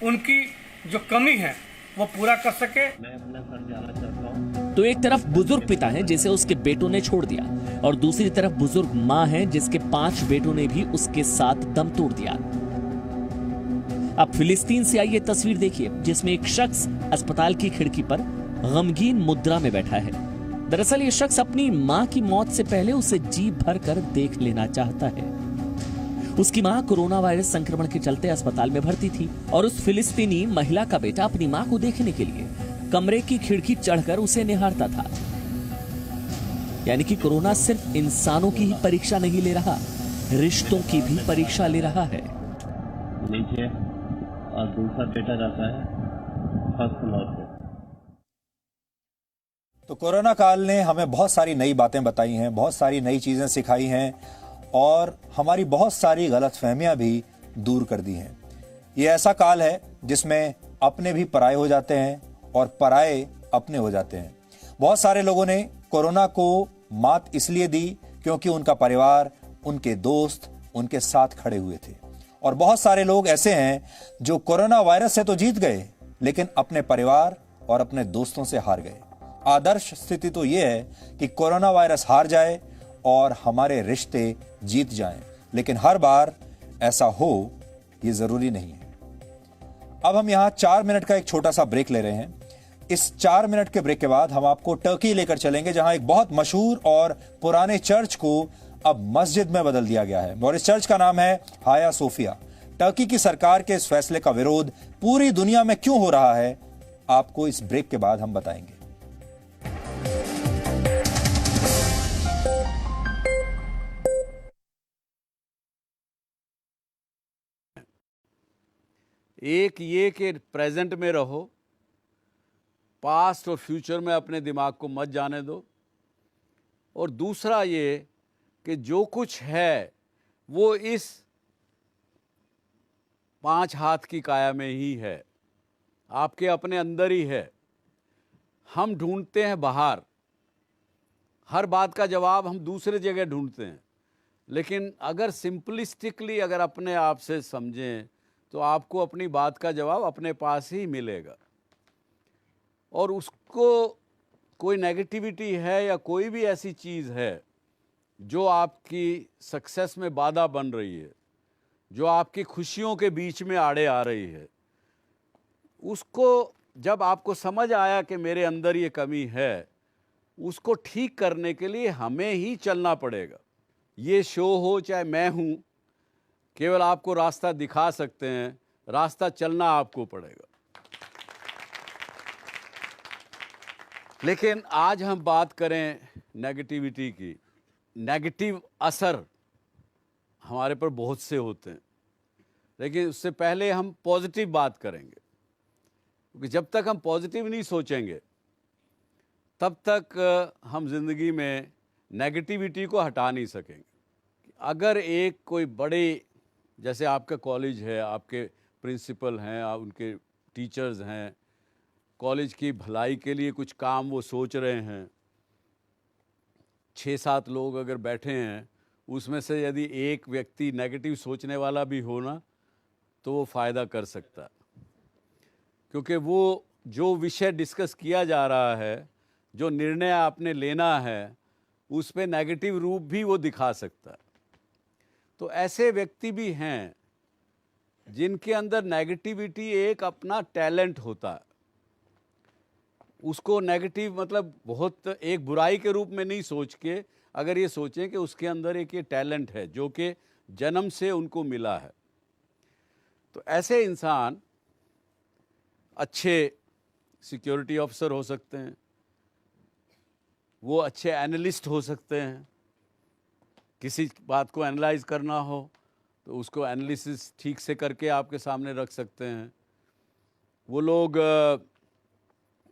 उनकी जो कमी है वो पूरा कर सके। तो एक तरफ बुजुर्ग पिता है जिसे उसके बेटों ने छोड़ दिया और दूसरी तरफ बुजुर्ग मां है जिसके 5 बेटों ने भी उसके साथ दम तोड़ दिया। अब फिलिस्तीन से आई ये तस्वीर देखिए जिसमें एक शख्स अस्पताल की खिड़की पर गमगीन मुद्रा में बैठा है। दरअसल ये शख्स अपनी मां की मौत से पहले उसे जी भर कर देख लेना चाहता है। उसकी मां कोरोना वायरस संक्रमण के चलते अस्पताल में भर्ती थी और उस फिलिस्तीनी महिला का बेटा अपनी मां को देखने के लिए कमरे की खिड़की चढ़कर उसे निहारता था। यानी कि कोरोना सिर्फ इंसानों की ही परीक्षा नहीं ले रहा, रिश्तों की भी परीक्षा ले रहा है। नीचे और दूसरा बेटा रहता है फर्स्ट फ्लोर पे। तो कोरोना काल ने हमें बहुत सारी नई बातें बताई हैं, बहुत सारी नई चीजें सिखाई हैं और हमारी बहुत सारी गलतफहमियां भी दूर कर दी हैं। ये ऐसा काल है जिसमें अपने भी पराये हो जाते हैं और पराये अपने हो जाते हैं। बहुत सारे लोगों ने कोरोना को मात इसलिए दी क्योंकि उनका परिवार, उनके दोस्त उनके साथ खड़े हुए थे। और बहुत सारे लोग ऐसे हैं जो कोरोना वायरस से तो जीत गए लेकिन अपने परिवार और अपने दोस्तों से हार गए। आदर्श स्थिति तो यह है कि कोरोना वायरस हार जाए और हमारे रिश्ते जीत जाएं, लेकिन हर बार ऐसा हो ये जरूरी नहीं है। अब हम यहां 4 मिनट का एक छोटा सा ब्रेक ले रहे हैं। इस 4 मिनट के ब्रेक के बाद हम आपको टर्की लेकर चलेंगे जहां एक बहुत मशहूर और पुराने चर्च को अब मस्जिद में बदल दिया गया है और इस चर्च का नाम है हाया सोफिया। टर्की की सरकार के इस फैसले का विरोध पूरी दुनिया में क्यों हो रहा है आपको इस ब्रेक के बाद हम बताएंगे। एक ये कि प्रेजेंट में रहो, पास्ट और फ्यूचर में अपने दिमाग को मत जाने दो, और दूसरा ये कि जो कुछ है वो इस 5 हाथ की काया में ही है, आपके अपने अंदर ही है। हम ढूंढते हैं बाहर, हर बात का जवाब हम दूसरे जगह ढूंढते हैं, लेकिन अगर सिंपलिस्टिकली अगर अपने आप से समझें तो आपको अपनी बात का जवाब अपने पास ही मिलेगा। और उसको कोई नेगेटिविटी है या कोई भी ऐसी चीज़ है जो आपकी सक्सेस में बाधा बन रही है, जो आपकी खुशियों के बीच में आड़े आ रही है, उसको जब आपको समझ आया कि मेरे अंदर ये कमी है, उसको ठीक करने के लिए हमें ही चलना पड़ेगा। ये शो हो चाहे मैं हूँ, केवल आपको रास्ता दिखा सकते हैं, रास्ता चलना आपको पड़ेगा। लेकिन आज हम बात करें नेगेटिविटी की। नेगेटिव असर हमारे पर बहुत से होते हैं, लेकिन उससे पहले हम पॉजिटिव बात करेंगे, क्योंकि जब तक हम पॉजिटिव नहीं सोचेंगे तब तक हम जिंदगी में नेगेटिविटी को हटा नहीं सकेंगे। अगर एक कोई बड़े, जैसे आपका कॉलेज है, आपके प्रिंसिपल हैं, उनके टीचर्स हैं, कॉलेज की भलाई के लिए कुछ काम वो सोच रहे हैं, 6-7 लोग अगर बैठे हैं, उसमें से यदि एक व्यक्ति नेगेटिव सोचने वाला भी हो ना, तो वो फ़ायदा कर सकता है, क्योंकि वो जो विषय डिस्कस किया जा रहा है, जो निर्णय आपने लेना है, उस पे नेगेटिव रूप भी वो दिखा सकता है। तो ऐसे व्यक्ति भी हैं जिनके अंदर नेगेटिविटी एक अपना टैलेंट होता है। उसको नेगेटिव मतलब बहुत एक बुराई के रूप में नहीं सोच के, अगर ये सोचें कि उसके अंदर एक ये टैलेंट है जो कि जन्म से उनको मिला है, तो ऐसे इंसान अच्छे सिक्योरिटी ऑफिसर हो सकते हैं, वो अच्छे एनालिस्ट हो सकते हैं। किसी बात को एनालाइज करना हो तो उसको एनालिसिस ठीक से करके आपके सामने रख सकते हैं। वो लोग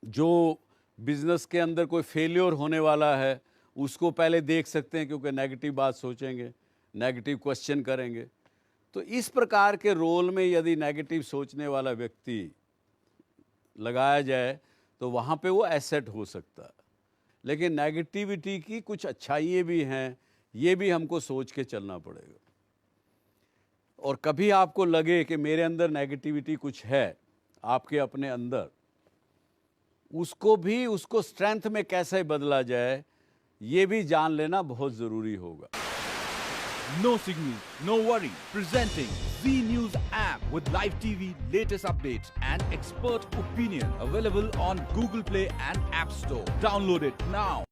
जो बिजनेस के अंदर कोई फेलियर होने वाला है उसको पहले देख सकते हैं, क्योंकि नेगेटिव बात सोचेंगे, नेगेटिव क्वेश्चन करेंगे। तो इस प्रकार के रोल में यदि नेगेटिव सोचने वाला व्यक्ति लगाया जाए तो वहाँ पे वो एसेट हो सकता है। लेकिन नेगेटिविटी की कुछ अच्छाइयाँ भी हैं, ये भी हमको सोच के चलना पड़ेगा। और कभी आपको लगे कि मेरे अंदर नेगेटिविटी कुछ है आपके अपने अंदर, उसको स्ट्रेंथ में कैसे बदला जाए ये भी जान लेना बहुत ज़रूरी होगा। No signal, no worry. Presenting Z News app with live TV, latest updates and expert opinion. Available on Google Play and App Store. Download it now.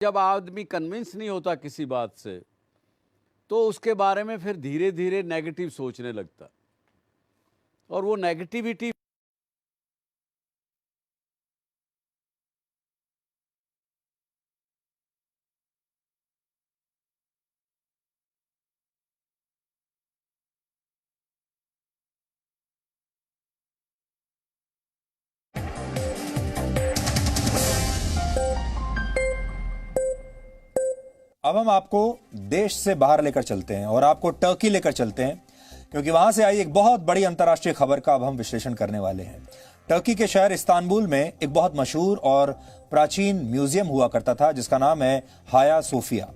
जब आदमी कन्विंस नहीं होता किसी बात से तो उसके बारे में फिर धीरे धीरे नेगेटिव सोचने लगता, और वो नेगेटिविटी अब हम आपको देश से बाहर लेकर चलते हैं और आपको टर्की लेकर चलते हैं, क्योंकि वहां से आई एक बहुत बड़ी अंतर्राष्ट्रीय खबर का अब हम विश्लेषण करने वाले हैं। टर्की के शहर इस्तांबुल में एक बहुत मशहूर और प्राचीन म्यूजियम हुआ करता था जिसका नाम है हाया सोफिया।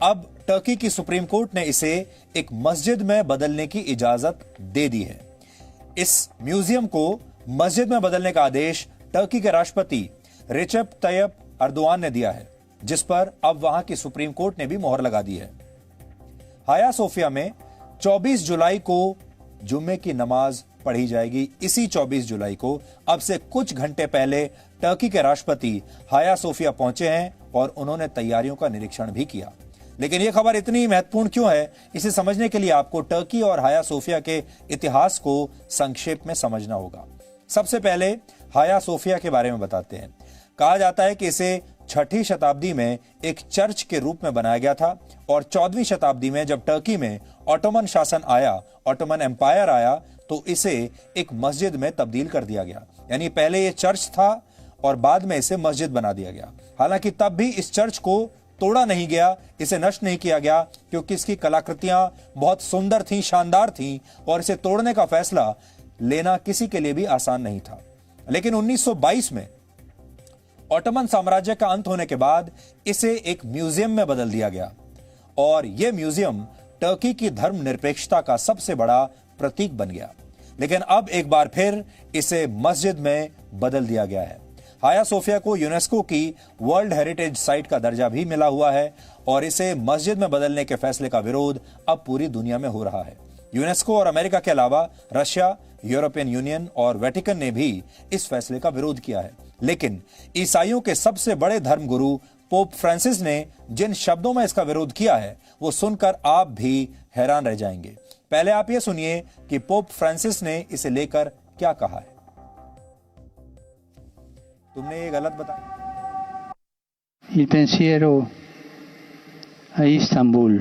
अब टर्की की सुप्रीम कोर्ट ने इसे एक मस्जिद में बदलने की इजाजत दे दी है। इस म्यूजियम को मस्जिद में बदलने का आदेश टर्की के राष्ट्रपति रिसेप तय्यप अर्दोआन ने दिया है, जिस पर अब वहां की सुप्रीम कोर्ट ने भी मोहर लगा दी है। हाया सोफिया में 24 जुलाई को जुम्मे की नमाज पढ़ी जाएगी। इसी 24 जुलाई को अब से कुछ घंटे पहले टर्की के राष्ट्रपति हाया सोफिया पहुंचे हैं और उन्होंने तैयारियों का निरीक्षण भी किया। लेकिन यह खबर इतनी महत्वपूर्ण क्यों है, इसे समझने के लिए आपको टर्की और हाया सोफिया के इतिहास को संक्षेप में समझना होगा। सबसे पहले हाया सोफिया के बारे में बताते हैं। कहा जाता है कि इसे 6ठी शताब्दी में एक चर्च के रूप में बनाया गया था और 14वीं शताब्दी में जब टर्की में ऑटोमन शासन आया, ऑटोमन एम्पायर आया, तो इसे एक मस्जिद में तब्दील कर दिया गया। यानी पहले ये चर्च था और बाद में इसे मस्जिद बना दिया गया। हालांकि तब भी इस चर्च को तोड़ा नहीं गया, इसे नष्ट नहीं किया गया, क्योंकि इसकी कलाकृतियां बहुत सुंदर थीं, शानदार थीं और इसे तोड़ने का फैसला लेना किसी के लिए भी आसान नहीं था। लेकिन 1922 में ऑटोमन साम्राज्य का अंत होने के बाद इसे एक म्यूजियम में बदल दिया गया और यह म्यूजियम टर्की की धर्मनिरपेक्षता का सबसे बड़ा प्रतीक बन गया। लेकिन अब एक बार फिर इसे मस्जिद में बदल दिया गया है। हाया सोफिया को यूनेस्को की वर्ल्ड हेरिटेज साइट का दर्जा भी मिला हुआ है और इसे मस्जिद में बदलने के फैसले का विरोध अब पूरी दुनिया में हो रहा है। यूनेस्को और अमेरिका के अलावा रशिया, यूरोपियन यूनियन और वेटिकन ने भी इस फैसले का विरोध किया है। लेकिन ईसाइयों के सबसे बड़े धर्मगुरु पोप फ्रांसिस ने जिन शब्दों में इसका विरोध किया है वो सुनकर आप भी हैरान रह जाएंगे। पहले आप ये सुनिए कि पोप फ्रांसिस ने इसे लेकर क्या कहा है। तुमने ये गलत बताया। Il pensiero a Istanbul.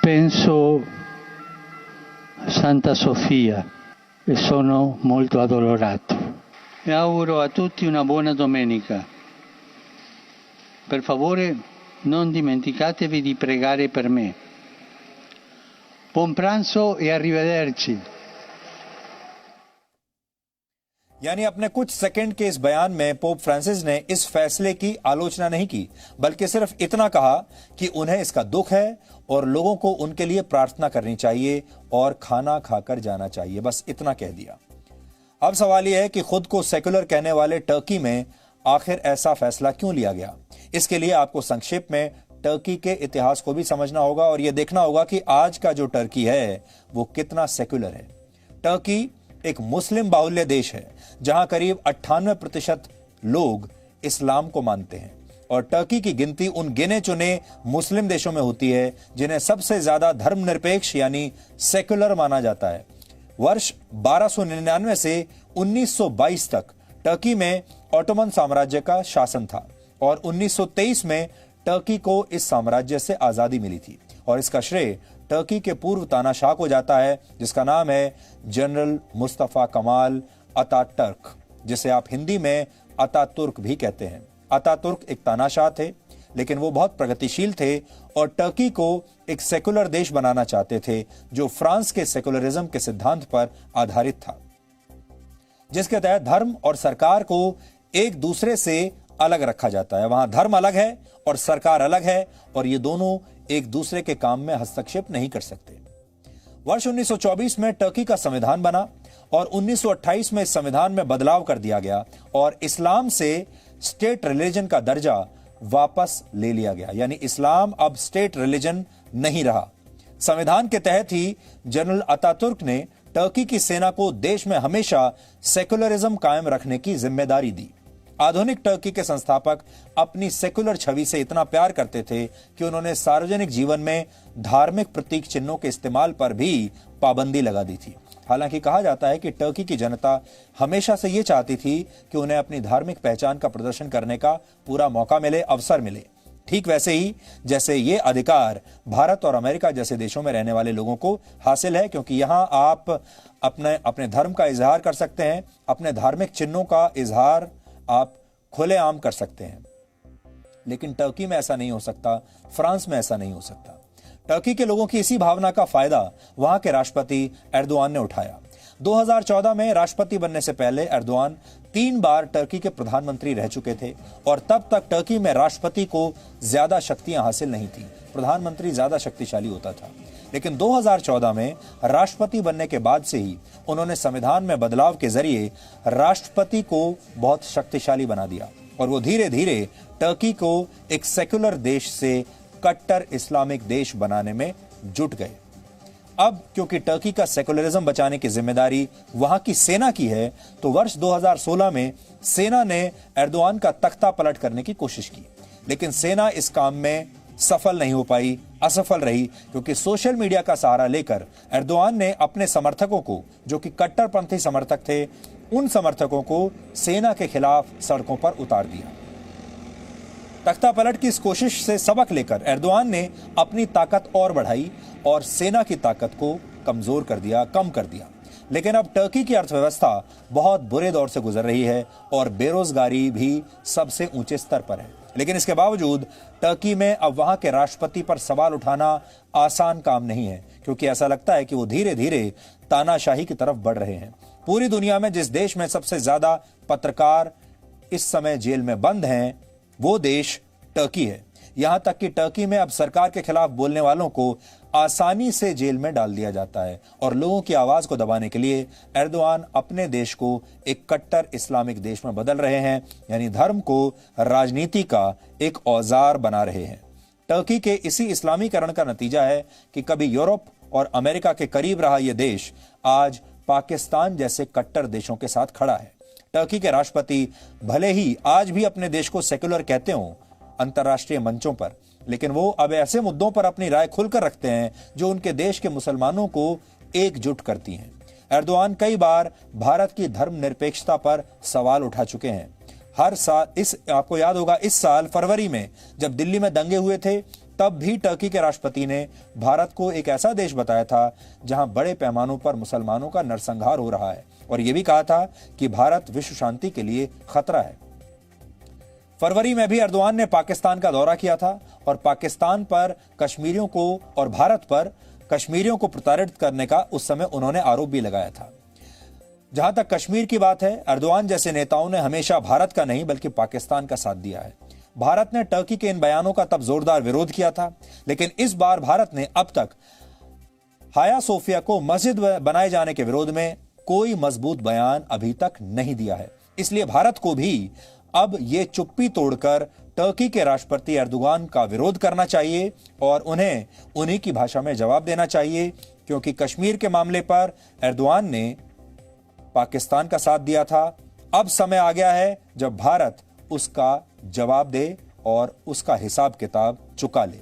Penso a Santa Sofia e sono molto addolorato. E auguro a tutti una buona domenica. Per favore, non dimenticatevi di pregare per me. Buon pranzo e arrivederci. यानी अपने कुछ सेकंड के इस बयान में पोप फ्रांसिस ने इस फैसले की आलोचना नहीं की, बल्कि सिर्फ इतना कहा कि उन्हें इसका दुख है और लोगों को उनके लिए प्रार्थना करनी चाहिए और खाना खाकर जाना चाहिए। बस इतना कह दिया। अब सवाल यह है कि खुद को सेकुलर कहने वाले टर्की में आखिर ऐसा फैसला क्यों लिया गया। इसके लिए आपको संक्षेप में टर्की के इतिहास को भी समझना होगा और यह देखना होगा कि आज का जो टर्की है वो कितना सेकुलर है। टर्की एक मुस्लिम बाहुल्य देश है जहां करीब 98% लोग इस्लाम को मानते हैं और टर्की की गिनती उन गिने चुने मुस्लिम देशों में होती है जिन्हें सबसे ज्यादा धर्मनिरपेक्ष यानी सेकुलर माना जाता है। वर्ष 1299 से 1922 तक टर्की में ऑटोमन साम्राज्य का शासन था और 1923 में टर्की को इस साम्राज्य से आजादी मिली थी और इसका श्रेय टर्की के पूर्व तानाशाह को जाता है जिसका नाम है जनरल मुस्तफा कमाल अतातुर्क, जिसे आप हिंदी में अतातुर्क भी कहते हैं। अतातुर्क एक तानाशाह थे, लेकिन वो बहुत प्रगतिशील थे और टर्की को एक सेकुलर देश बनाना चाहते थे जो फ्रांस के सेकुलरिज्म के सिद्धांत पर आधारित था, जिसके तहत धर्म और सरकार को एक दूसरे से अलग रखा जाता है। वहां धर्म अलग है और सरकार अलग है और ये दोनों एक दूसरे के काम में हस्तक्षेप नहीं कर सकते। वर्ष 1924 में टर्की का संविधान बना और 1928 में इस संविधान में बदलाव कर दिया गया और इस्लाम से स्टेट रिलीजन का दर्जा वापस ले लिया गया, यानी इस्लाम अब स्टेट रिलीजन नहीं रहा। संविधान के तहत ही जनरल अतातुर्क ने टर्की की सेना को देश में हमेशा सेकुलरिज्म कायम रखने की जिम्मेदारी दी। आधुनिक टर्की के संस्थापक अपनी सेकुलर छवि से इतना प्यार करते थे कि उन्होंने सार्वजनिक जीवन में धार्मिक प्रतीक चिन्हों के इस्तेमाल पर भी पाबंदी लगा दी थी। हालांकि कहा जाता है कि टर्की की जनता हमेशा से ये चाहती थी कि उन्हें अपनी धार्मिक पहचान का प्रदर्शन करने का पूरा मौका मिले, अवसर मिले। ठीक वैसे ही जैसे ये अधिकार भारत और अमेरिका जैसे देशों में रहने वाले लोगों को हासिल है, क्योंकि यहां आप अपने धर्म का इजहार कर सकते हैं, अपने धार्मिक चिन्हों का इजहार आप खुलेआम कर सकते हैं। लेकिन टर्की में ऐसा नहीं हो सकता, फ्रांस में ऐसा नहीं हो सकता। टर्की के लोगों की इसी भावना का फायदा वहां के राष्ट्रपति एर्दोआन ने उठाया। 2014 में राष्ट्रपति बनने से पहले एर्दोआन 3 बार टर्की के प्रधानमंत्री रह चुके थे और तब तक टर्की में राष्ट्रपति को ज्यादा शक्तियां हासिल नहीं थी, प्रधानमंत्री ज्यादा शक्तिशाली होता था। लेकिन 2014 में राष्ट्रपति बनने के बाद से ही उन्होंने संविधान में बदलाव के जरिए राष्ट्रपति को बहुत शक्तिशाली बना दिया और वो धीरे धीरे टर्की को एक सेकुलर देश से कट्टर इस्लामिक देश बनाने में जुट गए। अब क्योंकि टर्की का सेकुलरिज्म बचाने की जिम्मेदारी वहां की सेना की है, तो वर्ष 2016 में सेना ने एर्दोआन का तख्ता पलट करने की कोशिश की, लेकिन सेना इस काम में सफल नहीं हो पाई, असफल रही, क्योंकि सोशल मीडिया का सहारा लेकर एर्दोआन ने अपने समर्थकों को, जो कि कट्टरपंथी समर्थक थे, उन समर्थकों को सेना के खिलाफ सड़कों पर उतार दिया। तख्ता पलट की इस कोशिश से सबक लेकर एर्दोआन ने अपनी ताकत और बढ़ाई और सेना की ताकत को कमजोर कर दिया, कम कर दिया। लेकिन अब टर्की की अर्थव्यवस्था बहुत बुरे दौर से गुजर रही है और बेरोजगारी भी सबसे ऊंचे स्तर पर है। लेकिन इसके बावजूद टर्की में अब वहां के राष्ट्रपति पर सवाल उठाना आसान काम नहीं है, क्योंकि ऐसा लगता है कि वो धीरे धीरे तानाशाही की तरफ बढ़ रहे हैं। पूरी दुनिया में जिस देश में सबसे ज्यादा पत्रकार इस समय जेल में बंद हैं, वो देश टर्की है। यहां तक कि टर्की में अब सरकार के खिलाफ बोलने वालों को आसानी से जेल में डाल दिया जाता है और लोगों की आवाज को दबाने के लिए एर्दोआन अपने देश को एक कट्टर इस्लामिक देश में बदल रहे हैं, यानी धर्म को राजनीति का एक औजार बना रहे हैं। टर्की के इसी इस्लामीकरण का नतीजा है कि कभी यूरोप और अमेरिका के करीब रहा यह देश आज पाकिस्तान जैसे कट्टर देशों के साथ खड़ा है। टर्की के राष्ट्रपति भले ही आज भी अपने देश को सेकुलर कहते हों अंतर्राष्ट्रीय मंचों पर, लेकिन वो अब ऐसे मुद्दों पर अपनी राय खुलकर रखते हैं जो उनके देश के मुसलमानों को एकजुट करती हैं। एर्दोआन कई बार भारत की धर्मनिरपेक्षता पर सवाल उठा चुके हैं। हर साल आपको याद होगा, इस साल फरवरी में जब दिल्ली में दंगे हुए थे, तब भी टर्की के राष्ट्रपति ने भारत को एक ऐसा देश बताया था जहां बड़े पैमानों पर मुसलमानों का नरसंहार हो रहा है और यह भी कहा था कि भारत विश्व शांति के लिए खतरा है। फरवरी में भी एर्दोआन ने पाकिस्तान का दौरा किया था और पाकिस्तान पर कश्मीरियों को और भारत पर कश्मीरियों को प्रताड़ित करने का उस समय उन्होंने आरोप भी लगाया था। जहां तक कश्मीर की बात है, एर्दोआन जैसे नेताओं ने हमेशा भारत का नहीं बल्कि पाकिस्तान का साथ दिया है। भारत ने टर्की के इन बयानों का तब जोरदार विरोध किया था, लेकिन इस बार भारत ने अब तक हाया सोफिया को मस्जिद बनाए जाने के विरोध में कोई मजबूत बयान अभी तक नहीं दिया है। इसलिए भारत को भी अब ये चुप्पी तोड़कर टर्की के राष्ट्रपति एर्दोगान का विरोध करना चाहिए और उन्हें उन्हीं की भाषा में जवाब देना चाहिए, क्योंकि कश्मीर के मामले पर एर्दोगान ने पाकिस्तान का साथ दिया था। अब समय आ गया है जब भारत उसका जवाब दे और उसका हिसाब किताब चुका ले।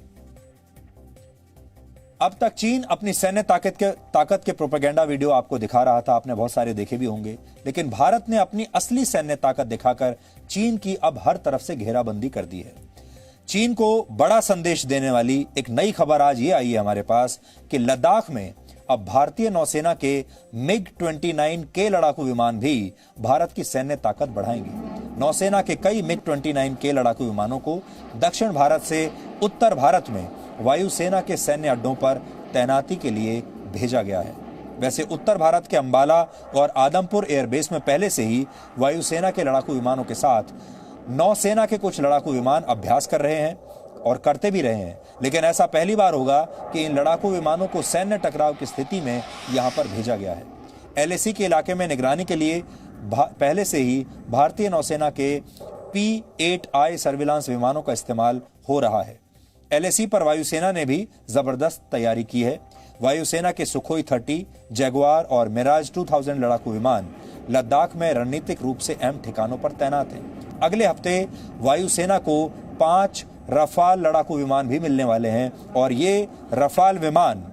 अब तक चीन अपनी सैन्य ताकत के प्रोपेगेंडा वीडियो आपको दिखा रहा था, आपने बहुत सारे देखे भी होंगे, लेकिन भारत ने अपनी असली सैन्य ताकत दिखाकर चीन की अब हर तरफ से घेराबंदी कर दी है। चीन को बड़ा संदेश देने वाली एक नई खबर आज ये आई है हमारे पास कि लद्दाख में अब भारतीय नौसेना के MiG-29 के लड़ाकू विमान भी भारत की सैन्य ताकत बढ़ाएंगे। नौसेना के कई MiG-29 के लड़ाकू विमानों को दक्षिण भारत से उत्तर भारत में वायुसेना के सैन्य अड्डों पर तैनाती के लिए भेजा गया है। वैसे उत्तर भारत के अंबाला और आदमपुर एयरबेस में पहले से ही वायुसेना के लड़ाकू विमानों के साथ नौसेना के कुछ लड़ाकू विमान अभ्यास कर रहे हैं और करते भी रहे हैं, लेकिन ऐसा पहली बार होगा कि इन लड़ाकू विमानों को सैन्य टकराव की स्थिति में यहां पर भेजा गया है। LAC के इलाके में निगरानी के लिए पहले से ही भारतीय नौसेना के P-8I सर्विलांस विमानों का इस्तेमाल हो रहा है। LAC पर वायुसेना ने भी जबरदस्त तैयारी की है। वायुसेना के सुखोई 30, जैगुआर और मिराज 2000 लड़ाकू विमान लद्दाख में रणनीतिक रूप से अहम ठिकानों पर तैनात हैं। अगले हफ्ते वायुसेना को 5 रफाल लड़ाकू विमान भी मिलने वाले हैं और ये रफाल विमान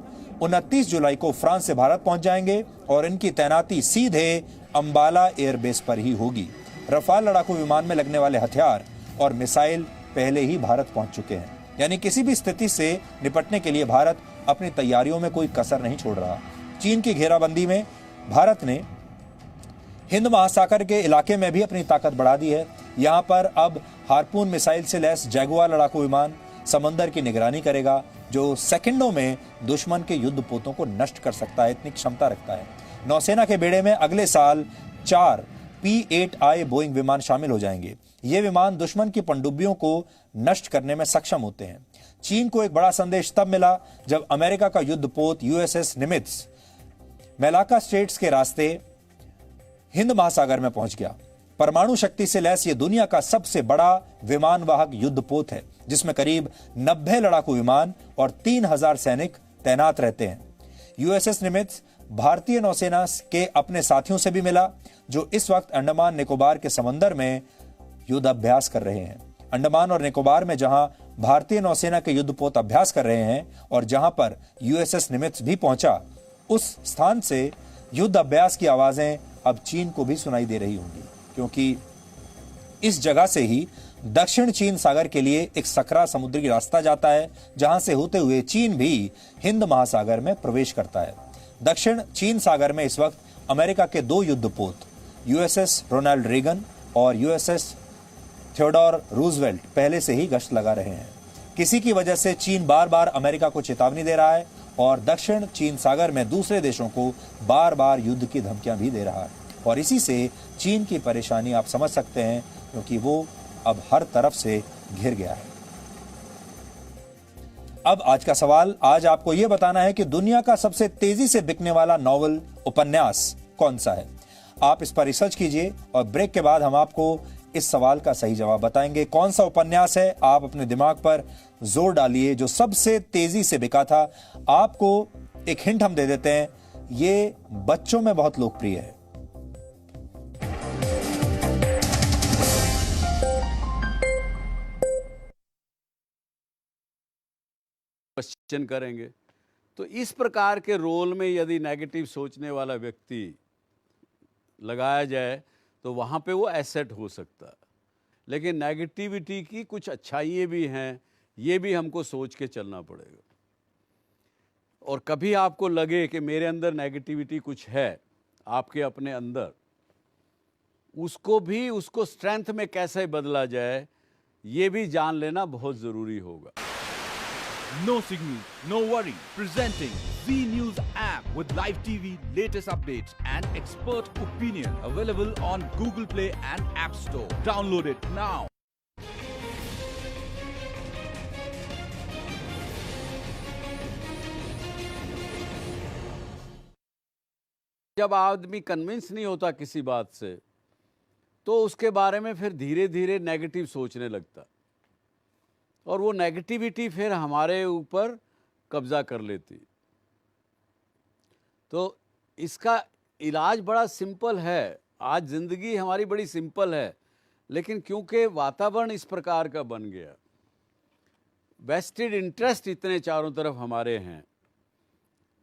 29 जुलाई को फ्रांस से भारत पहुंच जाएंगे और इनकी तैनाती सीधे अंबाला एयरबेस पर ही होगी। रफाल लड़ाकू विमान में लगने वाले हथियार और मिसाइल पहले ही भारत पहुंच चुके हैं, यानी किसी भी स्थिति से निपटने के लिए भारत अपनी तैयारियों में कोई कसर नहीं छोड़ रहा। चीन की घेराबंदी में भारत ने हिंद महासागर के इलाके में भी अपनी ताकत बढ़ा दी है। यहां पर अब हार्पून मिसाइल से लैस जैगुआर लड़ाकू विमान समंदर की निगरानी करेगा, जो सेकंडों में दुश्मन के युद्ध पोतों को नष्ट कर सकता है, इतनी क्षमता रखता है। नौसेना के बेड़े में अगले साल 4 P-8I बोइंग विमान शामिल हो जाएंगे। ये विमान दुश्मन की पनडुब्बियों को नष्ट करने में सक्षम होते हैं। चीन को एक बड़ा संदेश तब मिला जब अमेरिका का युद्धपोत USS निमित्ज मेलाका स्ट्रेट्स के रास्ते हिंद महासागर में पहुंच गया। परमाणु शक्ति से लैस ये दुनिया का सबसे बड़ा विमान वाहक युद्धपोत है, जिसमें करीब 90 लड़ाकू विमान और 3000 सैनिक तैनात रहते हैं। USS निमित्ज भारतीय नौसेना के अपने साथियों से भी मिला, जो इस वक्त अंडमान निकोबार के समंदर में युद्ध अभ्यास कर रहे हैं। अंडमान और निकोबार में जहां भारतीय नौसेना के युद्धपोत अभ्यास कर रहे हैं और जहां पर USS निमित्ज भी पहुंचा, उस स्थान से युद्ध अभ्यास की आवाजें अब चीन को भी सुनाई दे रही होंगी, क्योंकि इस जगह से ही दक्षिण चीन सागर के लिए एक सकरा समुद्री रास्ता जाता है, जहां से होते हुए चीन भी हिंद महासागर में प्रवेश करता है। दक्षिण चीन सागर में इस वक्त अमेरिका के 2 युद्धपोत USS रोनाल्ड रेगन और USS थियोडोर रूजवेल्ट पहले से ही गश्त लगा रहे हैं। किसी की वजह से चीन बार बार अमेरिका को चेतावनी दे रहा है और दक्षिण चीन सागर में दूसरे देशों को बार बार युद्ध की धमकियां भी दे रहा है, और इसी से चीन की परेशानी आप समझ सकते हैं, क्योंकि वो अब हर तरफ से घिर गया है। अब आज का सवाल, आज आपको यह बताना है कि दुनिया का सबसे तेजी से बिकने वाला नॉवल उपन्यास कौन सा है। आप इस पर रिसर्च कीजिए और ब्रेक के बाद हम आपको इस सवाल का सही जवाब बताएंगे। कौन सा उपन्यास है, आप अपने दिमाग पर जोर डालिए, जो सबसे तेजी से बिका था। आपको एक हिंट हम दे देते हैं, ये बच्चों में बहुत लोकप्रिय है। क्वेश्चन करेंगे तो इस प्रकार के रोल में यदि नेगेटिव सोचने वाला व्यक्ति लगाया जाए तो वहाँ पे वो एसेट हो सकता है। लेकिन नेगेटिविटी की कुछ अच्छाइयाँ भी हैं, ये भी हमको सोच के चलना पड़ेगा। और कभी आपको लगे कि मेरे अंदर नेगेटिविटी कुछ है, आपके अपने अंदर, उसको स्ट्रेंथ में कैसे बदला जाए, ये भी जान लेना बहुत ज़रूरी होगा। No signal, no worry. Presenting Z News app with live TV, latest updates and expert opinion. Available on Google Play and App Store. Download it now. जब आदमी कन्विंस नहीं होता किसी बात से, तो उसके बारे में फिर धीरे धीरे नेगेटिव सोचने लगता, और वो नेगेटिविटी फिर हमारे ऊपर कब्जा कर लेती। तो इसका इलाज बड़ा सिंपल है। आज ज़िंदगी हमारी बड़ी सिंपल है, लेकिन क्योंकि वातावरण इस प्रकार का बन गया, वेस्टेड इंटरेस्ट इतने चारों तरफ हमारे हैं,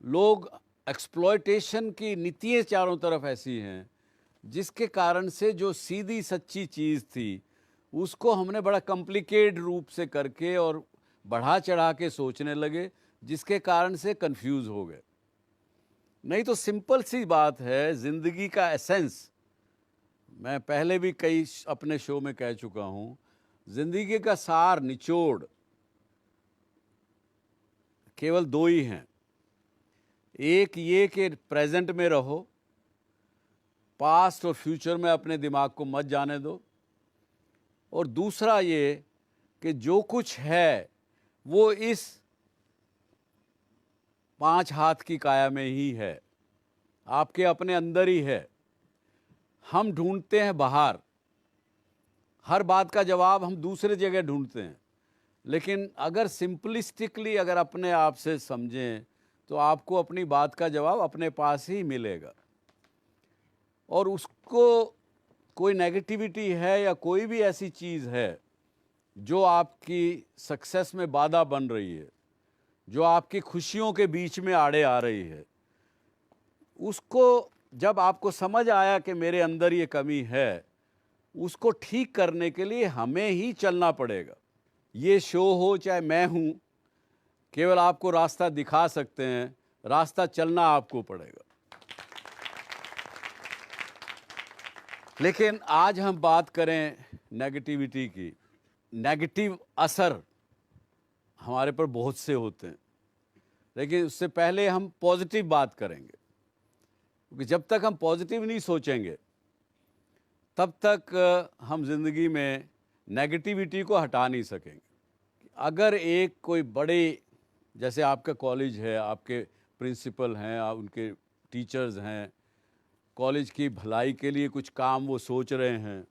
लोग एक्सप्लॉयटेशन की नीतियाँ चारों तरफ ऐसी हैं जिसके कारण से जो सीधी सच्ची चीज़ थी उसको हमने बड़ा कॉम्प्लिकेटेड रूप से करके और बढ़ा चढ़ा के सोचने लगे, जिसके कारण से कंफ्यूज हो गए। नहीं तो सिंपल सी बात है, ज़िंदगी का एसेंस, मैं पहले भी कई अपने शो में कह चुका हूँ, ज़िंदगी का सार निचोड़ केवल दो ही हैं। एक ये कि प्रेजेंट में रहो, पास्ट और फ्यूचर में अपने दिमाग को मत जाने दो, और दूसरा ये कि जो कुछ है वो इस 5 हाथ की काया में ही है, आपके अपने अंदर ही है। हम ढूंढते हैं बाहर, हर बात का जवाब हम दूसरे जगह ढूंढते हैं, लेकिन अगर सिंपलिस्टिकली अगर अपने आप से समझें तो आपको अपनी बात का जवाब अपने पास ही मिलेगा। और उसको कोई नेगेटिविटी है या कोई भी ऐसी चीज़ है जो आपकी सक्सेस में बाधा बन रही है, जो आपकी खुशियों के बीच में आड़े आ रही है, उसको जब आपको समझ आया कि मेरे अंदर ये कमी है, उसको ठीक करने के लिए हमें ही चलना पड़ेगा। ये शो हो चाहे मैं हूँ, केवल आपको रास्ता दिखा सकते हैं, रास्ता चलना आपको पड़ेगा। लेकिन आज हम बात करें नेगेटिविटी की। नेगेटिव असर हमारे पर बहुत से होते हैं, लेकिन उससे पहले हम पॉजिटिव बात करेंगे, क्योंकि जब तक हम पॉजिटिव नहीं सोचेंगे तब तक हम ज़िंदगी में नेगेटिविटी को हटा नहीं सकेंगे। अगर एक कोई बड़े, जैसे आपका कॉलेज है, आपके प्रिंसिपल हैं, आप उनके टीचर्स हैं, कॉलेज की भलाई के लिए कुछ काम वो सोच रहे हैं,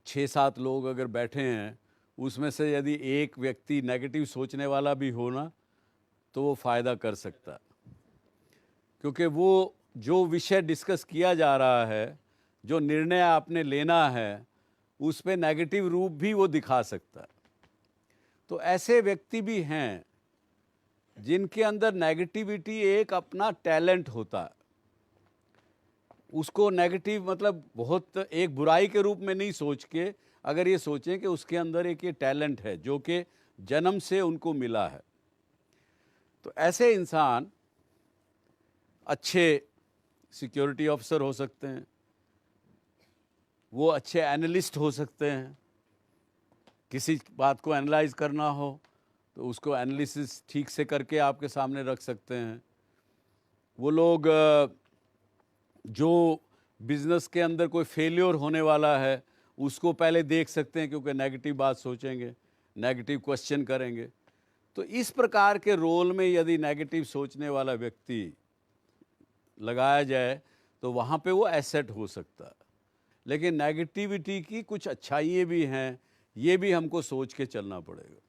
6-7 लोग अगर बैठे हैं, उसमें से यदि एक व्यक्ति नेगेटिव सोचने वाला भी हो ना, तो वो फ़ायदा कर सकता है, क्योंकि वो जो विषय डिस्कस किया जा रहा है, जो निर्णय आपने लेना है, उस पे नेगेटिव रूप भी वो दिखा सकता है। तो ऐसे व्यक्ति भी हैं जिनके अंदर नेगेटिविटी एक अपना टैलेंट होता है। उसको नेगेटिव मतलब बहुत एक बुराई के रूप में नहीं सोच के, अगर ये सोचें कि उसके अंदर एक ये टैलेंट है जो कि जन्म से उनको मिला है, तो ऐसे इंसान अच्छे सिक्योरिटी ऑफिसर हो सकते हैं, वो अच्छे एनालिस्ट हो सकते हैं। किसी बात को एनालाइज करना हो तो उसको एनालिसिस ठीक से करके आपके सामने रख सकते हैं। वो लोग जो बिज़नेस के अंदर कोई फेलियर होने वाला है उसको पहले देख सकते हैं, क्योंकि नेगेटिव बात सोचेंगे, नेगेटिव क्वेश्चन करेंगे। तो इस प्रकार के रोल में यदि नेगेटिव सोचने वाला व्यक्ति लगाया जाए तो वहाँ पे वो एसेट हो सकता है। लेकिन नेगेटिविटी की कुछ अच्छाइयाँ भी हैं, ये भी हमको सोच के चलना पड़ेगा।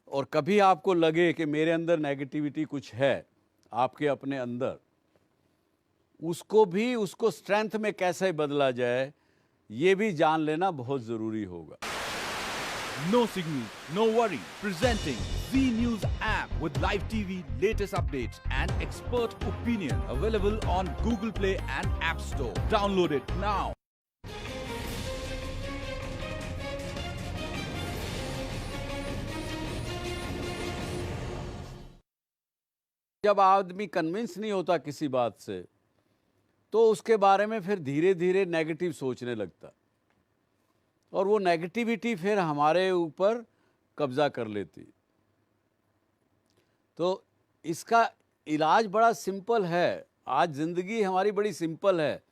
और कभी आपको लगे कि मेरे अंदर नेगेटिविटी कुछ है, आपके अपने अंदर, उसको स्ट्रेंथ में कैसे बदला जाए, ये भी जान लेना बहुत ज़रूरी होगा। No signal, no worry. Presenting Z News app with live TV, latest updates and expert opinion. Available on Google Play and App Store. Download it now. जब आदमी कन्विंस नहीं होता किसी बात से, तो उसके बारे में फिर धीरे धीरे नेगेटिव सोचने लगता, और वो नेगेटिविटी फिर हमारे ऊपर कब्जा कर लेती। तो इसका इलाज बड़ा सिंपल है। आज ज़िंदगी हमारी बड़ी सिंपल है,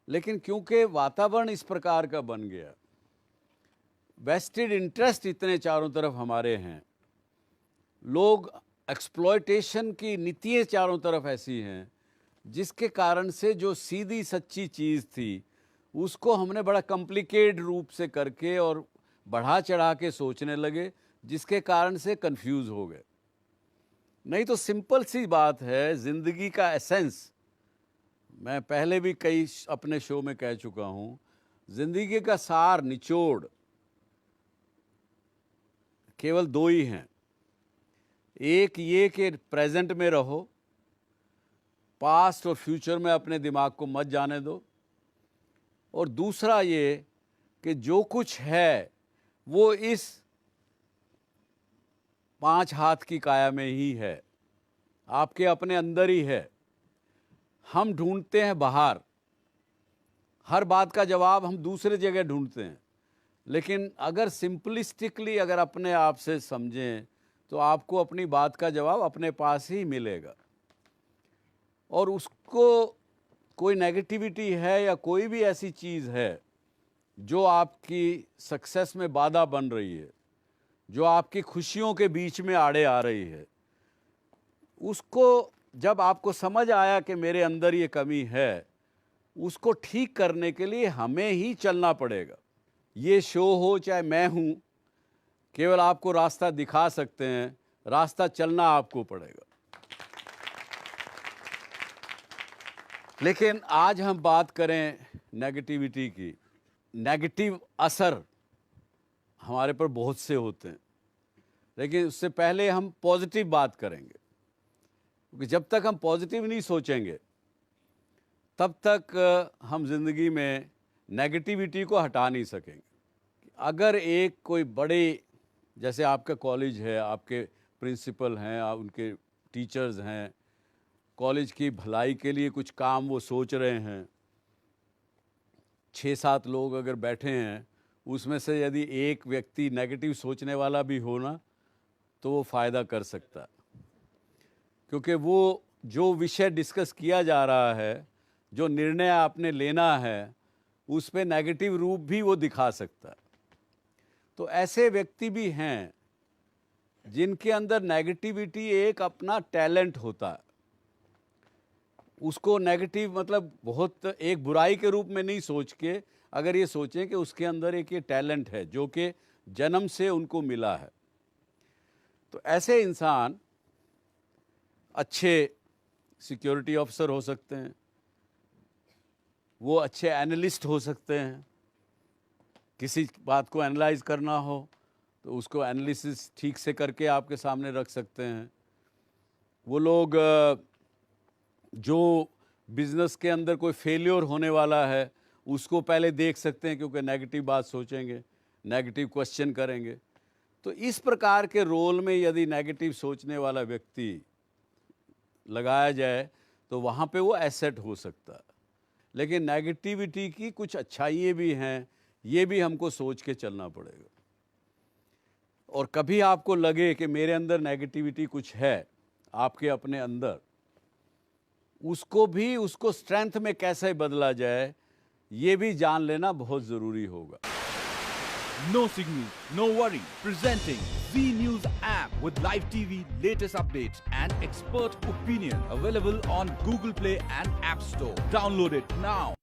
लेकिन क्योंकि वातावरण इस प्रकार का बन गया, वेस्टेड इंटरेस्ट इतने चारों तरफ हमारे हैं, लोग एक्सप्लॉयटेशन की नीतियाँ चारों तरफ ऐसी हैं, जिसके कारण से जो सीधी सच्ची चीज़ थी उसको हमने बड़ा कॉम्प्लिकेटेड रूप से करके और बढ़ा चढ़ा के सोचने लगे, जिसके कारण से कंफ्यूज हो गए। नहीं तो सिंपल सी बात है, ज़िंदगी का एसेंस, मैं पहले भी कई अपने शो में कह चुका हूँ, ज़िंदगी का सार निचोड़ केवल दो ही हैं। एक ये कि प्रेजेंट में रहो, पास्ट और फ्यूचर में अपने दिमाग को मत जाने दो, और दूसरा ये कि जो कुछ है वो इस 5 हाथ की काया में ही है, आपके अपने अंदर ही है। हम ढूंढते हैं बाहर, हर बात का जवाब हम दूसरे जगह ढूंढते हैं, लेकिन अगर सिंपलिस्टिकली अगर अपने आप से समझें तो आपको अपनी बात का जवाब अपने पास ही मिलेगा। और उसको कोई नेगेटिविटी है या कोई भी ऐसी चीज़ है जो आपकी सक्सेस में बाधा बन रही है, जो आपकी खुशियों के बीच में आड़े आ रही है, उसको जब आपको समझ आया कि मेरे अंदर ये कमी है, उसको ठीक करने के लिए हमें ही चलना पड़ेगा। ये शो हो चाहे मैं हूँ, केवल आपको रास्ता दिखा सकते हैं, रास्ता चलना आपको पड़ेगा। लेकिन आज हम बात करें नेगेटिविटी की। नेगेटिव असर हमारे पर बहुत से होते हैं, लेकिन उससे पहले हम पॉजिटिव बात करेंगे, क्योंकि जब तक हम पॉजिटिव नहीं सोचेंगे तब तक हम ज़िंदगी में नेगेटिविटी को हटा नहीं सकेंगे। अगर एक कोई बड़े, जैसे आपका कॉलेज है, आपके प्रिंसिपल हैं, आप उनके टीचर्स हैं, कॉलेज की भलाई के लिए कुछ काम वो सोच रहे हैं, 6-7 लोग अगर बैठे हैं, उसमें से यदि एक व्यक्ति नेगेटिव सोचने वाला भी हो ना, तो वो फ़ायदा कर सकता है, क्योंकि वो जो विषय डिस्कस किया जा रहा है, जो निर्णय आपने लेना है, उस पे नेगेटिव रूप भी वो दिखा सकता है। तो ऐसे व्यक्ति भी हैं जिनके अंदर नेगेटिविटी एक अपना टैलेंट होता है। उसको नेगेटिव मतलब बहुत एक बुराई के रूप में नहीं सोच के, अगर ये सोचें कि उसके अंदर एक ये टैलेंट है जो कि जन्म से उनको मिला है, तो ऐसे इंसान अच्छे सिक्योरिटी ऑफिसर हो सकते हैं, वो अच्छे एनालिस्ट हो सकते हैं। किसी बात को एनालाइज करना हो तो उसको एनालिसिस ठीक से करके आपके सामने रख सकते हैं। वो लोग जो बिज़नेस के अंदर कोई फेलियर होने वाला है उसको पहले देख सकते हैं, क्योंकि नेगेटिव बात सोचेंगे, नेगेटिव क्वेश्चन करेंगे। तो इस प्रकार के रोल में यदि नेगेटिव सोचने वाला व्यक्ति लगाया जाए तो वहाँ पे वो एसेट हो सकता है। लेकिन नेगेटिविटी की कुछ अच्छाइयाँ भी हैं, ये भी हमको सोच के चलना पड़ेगा। और कभी आपको लगे कि मेरे अंदर नेगेटिविटी कुछ है आपके अपने अंदर, उसको स्ट्रेंथ में कैसे बदला जाए, ये भी जान लेना बहुत ज़रूरी होगा। No signal, no worry. Presenting Z News app with live TV, latest updates and expert opinion. Available on Google Play and App Store. Download it now.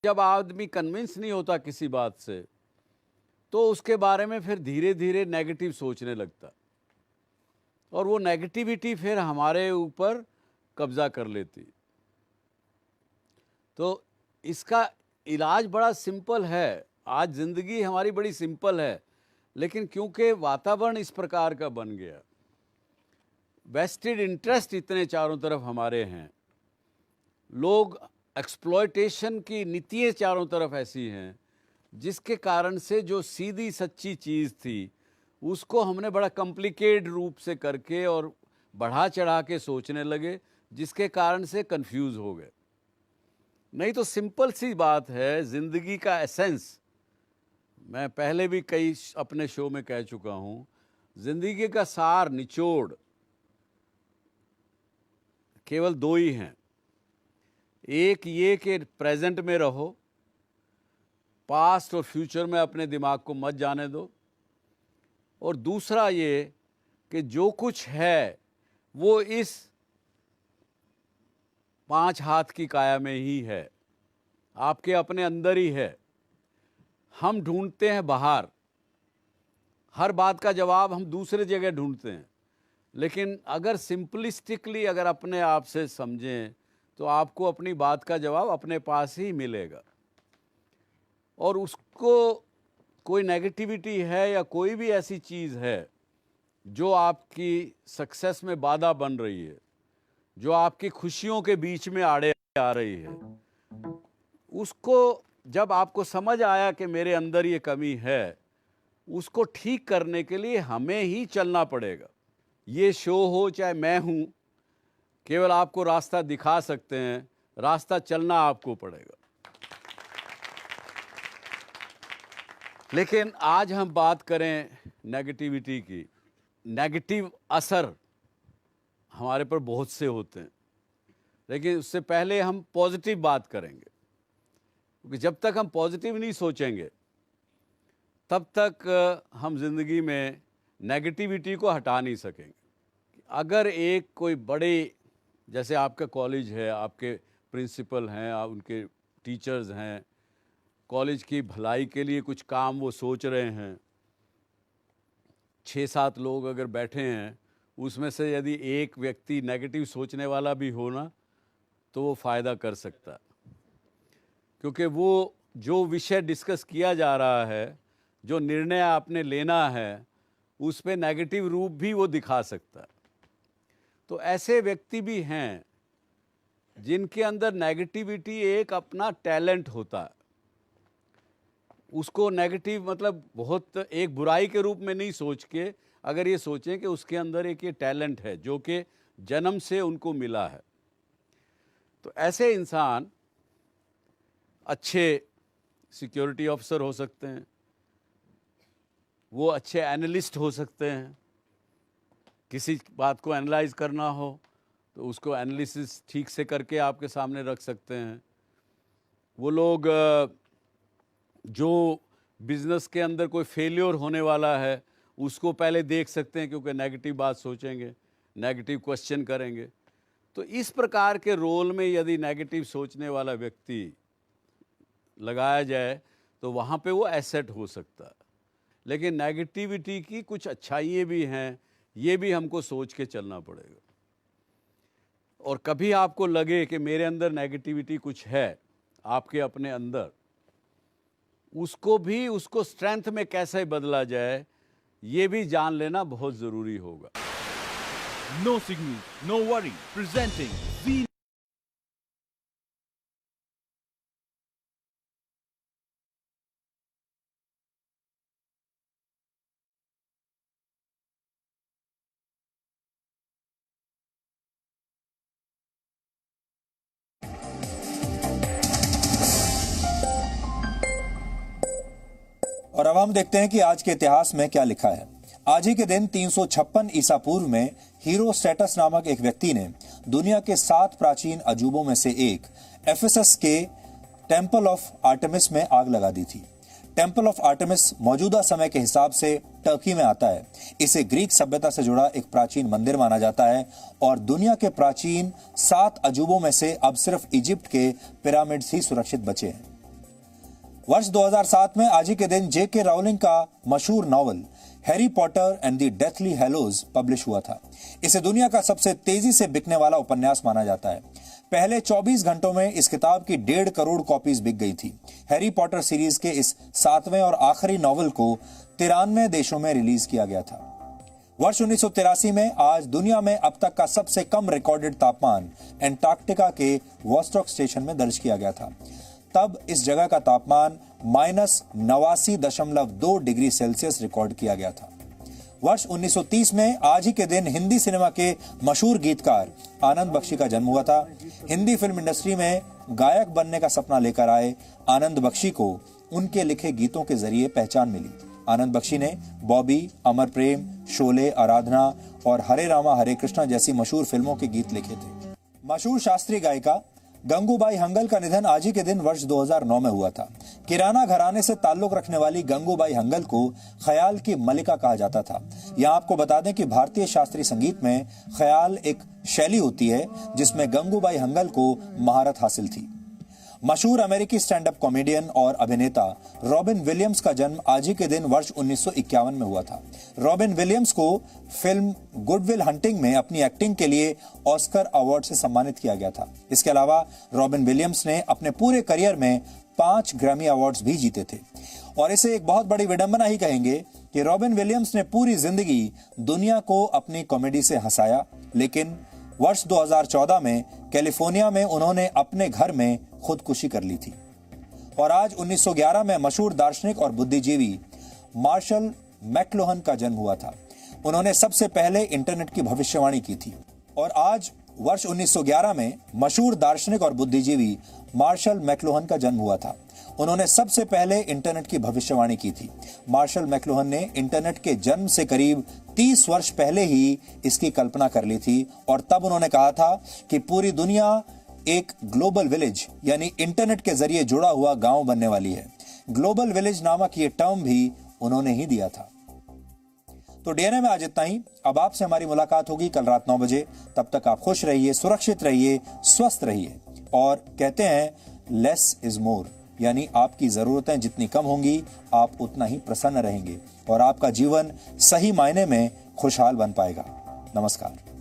जब आदमी कन्विंस नहीं होता किसी बात से, तो उसके बारे में फिर धीरे धीरे नेगेटिव सोचने लगता, और वो नेगेटिविटी फिर हमारे ऊपर कब्जा कर लेती। तो इसका इलाज बड़ा सिंपल है। आज ज़िंदगी हमारी बड़ी सिंपल है, लेकिन क्योंकि वातावरण इस प्रकार का बन गया, वेस्टेड इंटरेस्ट इतने चारों तरफ हमारे हैं, लोग एक्सप्लॉयटेशन की नीतियाँ चारों तरफ ऐसी हैं, जिसके कारण से जो सीधी सच्ची चीज़ थी उसको हमने बड़ा कॉम्प्लिकेटेड रूप से करके और बढ़ा चढ़ा के सोचने लगे, जिसके कारण से कंफ्यूज हो गए। नहीं तो सिंपल सी बात है, ज़िंदगी का एसेंस, मैं पहले भी कई अपने शो में कह चुका हूँ, ज़िंदगी का सार निचोड़ केवल 2 ही हैं। एक ये कि प्रेजेंट में रहो, पास्ट और फ्यूचर में अपने दिमाग को मत जाने दो, और दूसरा ये कि जो कुछ है वो इस 5 हाथ की काया में ही है, आपके अपने अंदर ही है। हम ढूंढते हैं बाहर, हर बात का जवाब हम दूसरे जगह ढूंढते हैं, लेकिन अगर सिंपलिस्टिकली अगर अपने आप से समझें तो आपको अपनी बात का जवाब अपने पास ही मिलेगा। और उसको कोई नेगेटिविटी है या कोई भी ऐसी चीज़ है जो आपकी सक्सेस में बाधा बन रही है, जो आपकी खुशियों के बीच में आड़े आ रही है, उसको जब आपको समझ आया कि मेरे अंदर ये कमी है, उसको ठीक करने के लिए हमें ही चलना पड़ेगा। ये शो हो चाहे मैं हूँ, केवल आपको रास्ता दिखा सकते हैं, रास्ता चलना आपको पड़ेगा। लेकिन आज हम बात करें नेगेटिविटी की। नेगेटिव असर हमारे पर बहुत से होते हैं, लेकिन उससे पहले हम पॉजिटिव बात करेंगे, क्योंकि जब तक हम पॉजिटिव नहीं सोचेंगे तब तक हम जिंदगी में नेगेटिविटी को हटा नहीं सकेंगे। अगर एक कोई बड़े, जैसे आपका कॉलेज है, आपके प्रिंसिपल हैं, उनके टीचर्स हैं, कॉलेज की भलाई के लिए कुछ काम वो सोच रहे हैं, 6-7 लोग अगर बैठे हैं, उसमें से यदि एक व्यक्ति नेगेटिव सोचने वाला भी हो ना, तो वो फ़ायदा कर सकता है, क्योंकि वो जो विषय डिस्कस किया जा रहा है, जो निर्णय आपने लेना है, उस पे नेगेटिव रूप भी वो दिखा सकता है। तो ऐसे व्यक्ति भी हैं जिनके अंदर नेगेटिविटी एक अपना टैलेंट होता है। उसको नेगेटिव मतलब बहुत एक बुराई के रूप में नहीं सोच के, अगर ये सोचें कि उसके अंदर एक ये टैलेंट है जो कि जन्म से उनको मिला है, तो ऐसे इंसान अच्छे सिक्योरिटी ऑफिसर हो सकते हैं, वो अच्छे एनालिस्ट हो सकते हैं। किसी बात को एनालाइज करना हो तो उसको एनालिसिस ठीक से करके आपके सामने रख सकते हैं। वो लोग जो बिज़नेस के अंदर कोई फेलियर होने वाला है, उसको पहले देख सकते हैं, क्योंकि नेगेटिव बात सोचेंगे, नेगेटिव क्वेश्चन करेंगे। तो इस प्रकार के रोल में यदि नेगेटिव सोचने वाला व्यक्ति लगाया जाए तो वहाँ पे वो एसेट हो सकता है। लेकिन नेगेटिविटी की कुछ अच्छाइयाँ भी हैं, ये भी हमको सोच के चलना पड़ेगा। और कभी आपको लगे कि मेरे अंदर नेगेटिविटी कुछ है आपके अपने अंदर, उसको स्ट्रेंथ में कैसे बदला जाए, ये भी जान लेना बहुत ज़रूरी होगा। No signal, no worry. Presenting Z और अब हम देखते हैं कि आज के इतिहास में क्या लिखा है। आज ही के दिन 356 ईसा पूर्व में हीरोस्ट्रेटस नामक एक व्यक्ति ने दुनिया के 7 प्राचीन अजूबों में से एक एफेसस के टेम्पल ऑफ आर्टेमिस में आग लगा दी थी। टेम्पल ऑफ आर्टेमिस मौजूदा समय के हिसाब से टर्की में आता है। इसे ग्रीक सभ्यता से जुड़ा एक प्राचीन मंदिर माना जाता है और दुनिया के प्राचीन 7 अजूबों में से अब सिर्फ इजिप्ट के पिरामिड्स ही सुरक्षित बचे हैं। वर्ष 2007 में आज ही के दिन जे.के. राउलिंग का मशहूर novel Harry Potter and the Deathly Hallows publish हुआ था। इसे दुनिया का सबसे तेजी से बिकने वाला उपन्यास माना जाता है। पहले 24 घंटों में इस किताब की 1.5 करोड़ कॉपीज बिक गई थी। हैरी पॉटर सीरीज के इस 7वें और आखिरी नॉवल को 93 देशों में रिलीज किया गया था। वर्ष 1983 में आज दुनिया में अब तक का सबसे कम रिकॉर्डेड तापमान एंटार्क्टिका के वॉस्टॉक स्टेशन में दर्ज किया गया था। तब इस जगह का तापमान -89.2 डिग्री सेल्सियस रिकॉर्ड किया गया था। वर्ष 1930 में आज ही के दिन हिंदी सिनेमा के मशहूर गीतकार आनंद बख्शी का जन्म हुआ था। हिंदी फिल्म इंडस्ट्री में गायक बनने का सपना लेकर आए आनंद बख्शी को उनके लिखे गीतों के जरिए पहचान मिली। आनंद बख्शी ने बॉबी, अमर प्रेम, शोले, आराधना और हरे रामा हरे कृष्णा जैसी मशहूर फिल्मों के गीत लिखे थे। मशहूर शास्त्रीय गायिका गंगूबाई हंगल का निधन आज ही के दिन वर्ष 2009 में हुआ था। किराना घराने से ताल्लुक रखने वाली गंगूबाई हंगल को ख्याल की मलिका कहा जाता था। यहां आपको बता दें कि भारतीय शास्त्रीय संगीत में ख्याल एक शैली होती है जिसमें गंगूबाई हंगल को महारत हासिल थी। मशहूर अमेरिकी स्टैंड अप कॉमेडियन और अभिनेता रॉबिन विलियम्स का जन्म आज ही के दिन वर्ष 1951 में हुआ था। रॉबिन विलियम्स को फिल्म गुड विल हंटिंग में अपनी एक्टिंग के लिए ऑस्कर अवार्ड से सम्मानित किया गया था। इसके अलावा रॉबिन विलियम्स ने अपने पूरे करियर में 5 ग्रैमी अवार्ड्स भी जीते थे और इसे एक बहुत बड़ी विडंबना ही कहेंगे कि रॉबिन विलियम्स ने पूरी जिंदगी दुनिया को अपनी कॉमेडी से हंसाया, लेकिन वर्ष 2014 में कैलिफोर्निया में उन्होंने अपने घर में खुदकुशी कर ली थी। और आज 1911 में मशहूर दार्शनिक और बुद्धिजीवी मार्शल मैक्लुहन का जन्म हुआ था। उन्होंने सबसे पहले इंटरनेट की भविष्यवाणी की थी। और आज वर्ष 1911 में मशहूर दार्शनिक और बुद्धिजीवी मार्शल मैक्लुहन का जन्म हुआ था। उन्होंने सबसे पहले इंटरनेट की भविष्यवाणी की थी। मार्शल मैक्लुहन ने इंटरनेट के जन्म से करीब 30 वर्ष पहले ही इसकी कल्पना कर ली थी और तब उन्होंने कहा था कि पूरी दुनिया एक ग्लोबल विलेज यानी इंटरनेट के जरिए जुड़ा हुआ गांव बनने वाली है। ग्लोबल विलेज नामक ये टर्म भी उन्होंने ही दिया था। तो डीएनए में आज इतना ही। अब आपसे हमारी मुलाकात होगी कल रात 9 बजे। तब तक आप खुश रहिए, सुरक्षित रहिए, स्वस्थ रहिए। और कहते हैं लेस इज मोर, यानी आपकी जरूरतें जितनी कम होंगी आप उतना ही प्रसन्न रहेंगे और आपका जीवन सही मायने में खुशहाल बन पाएगा। नमस्कार।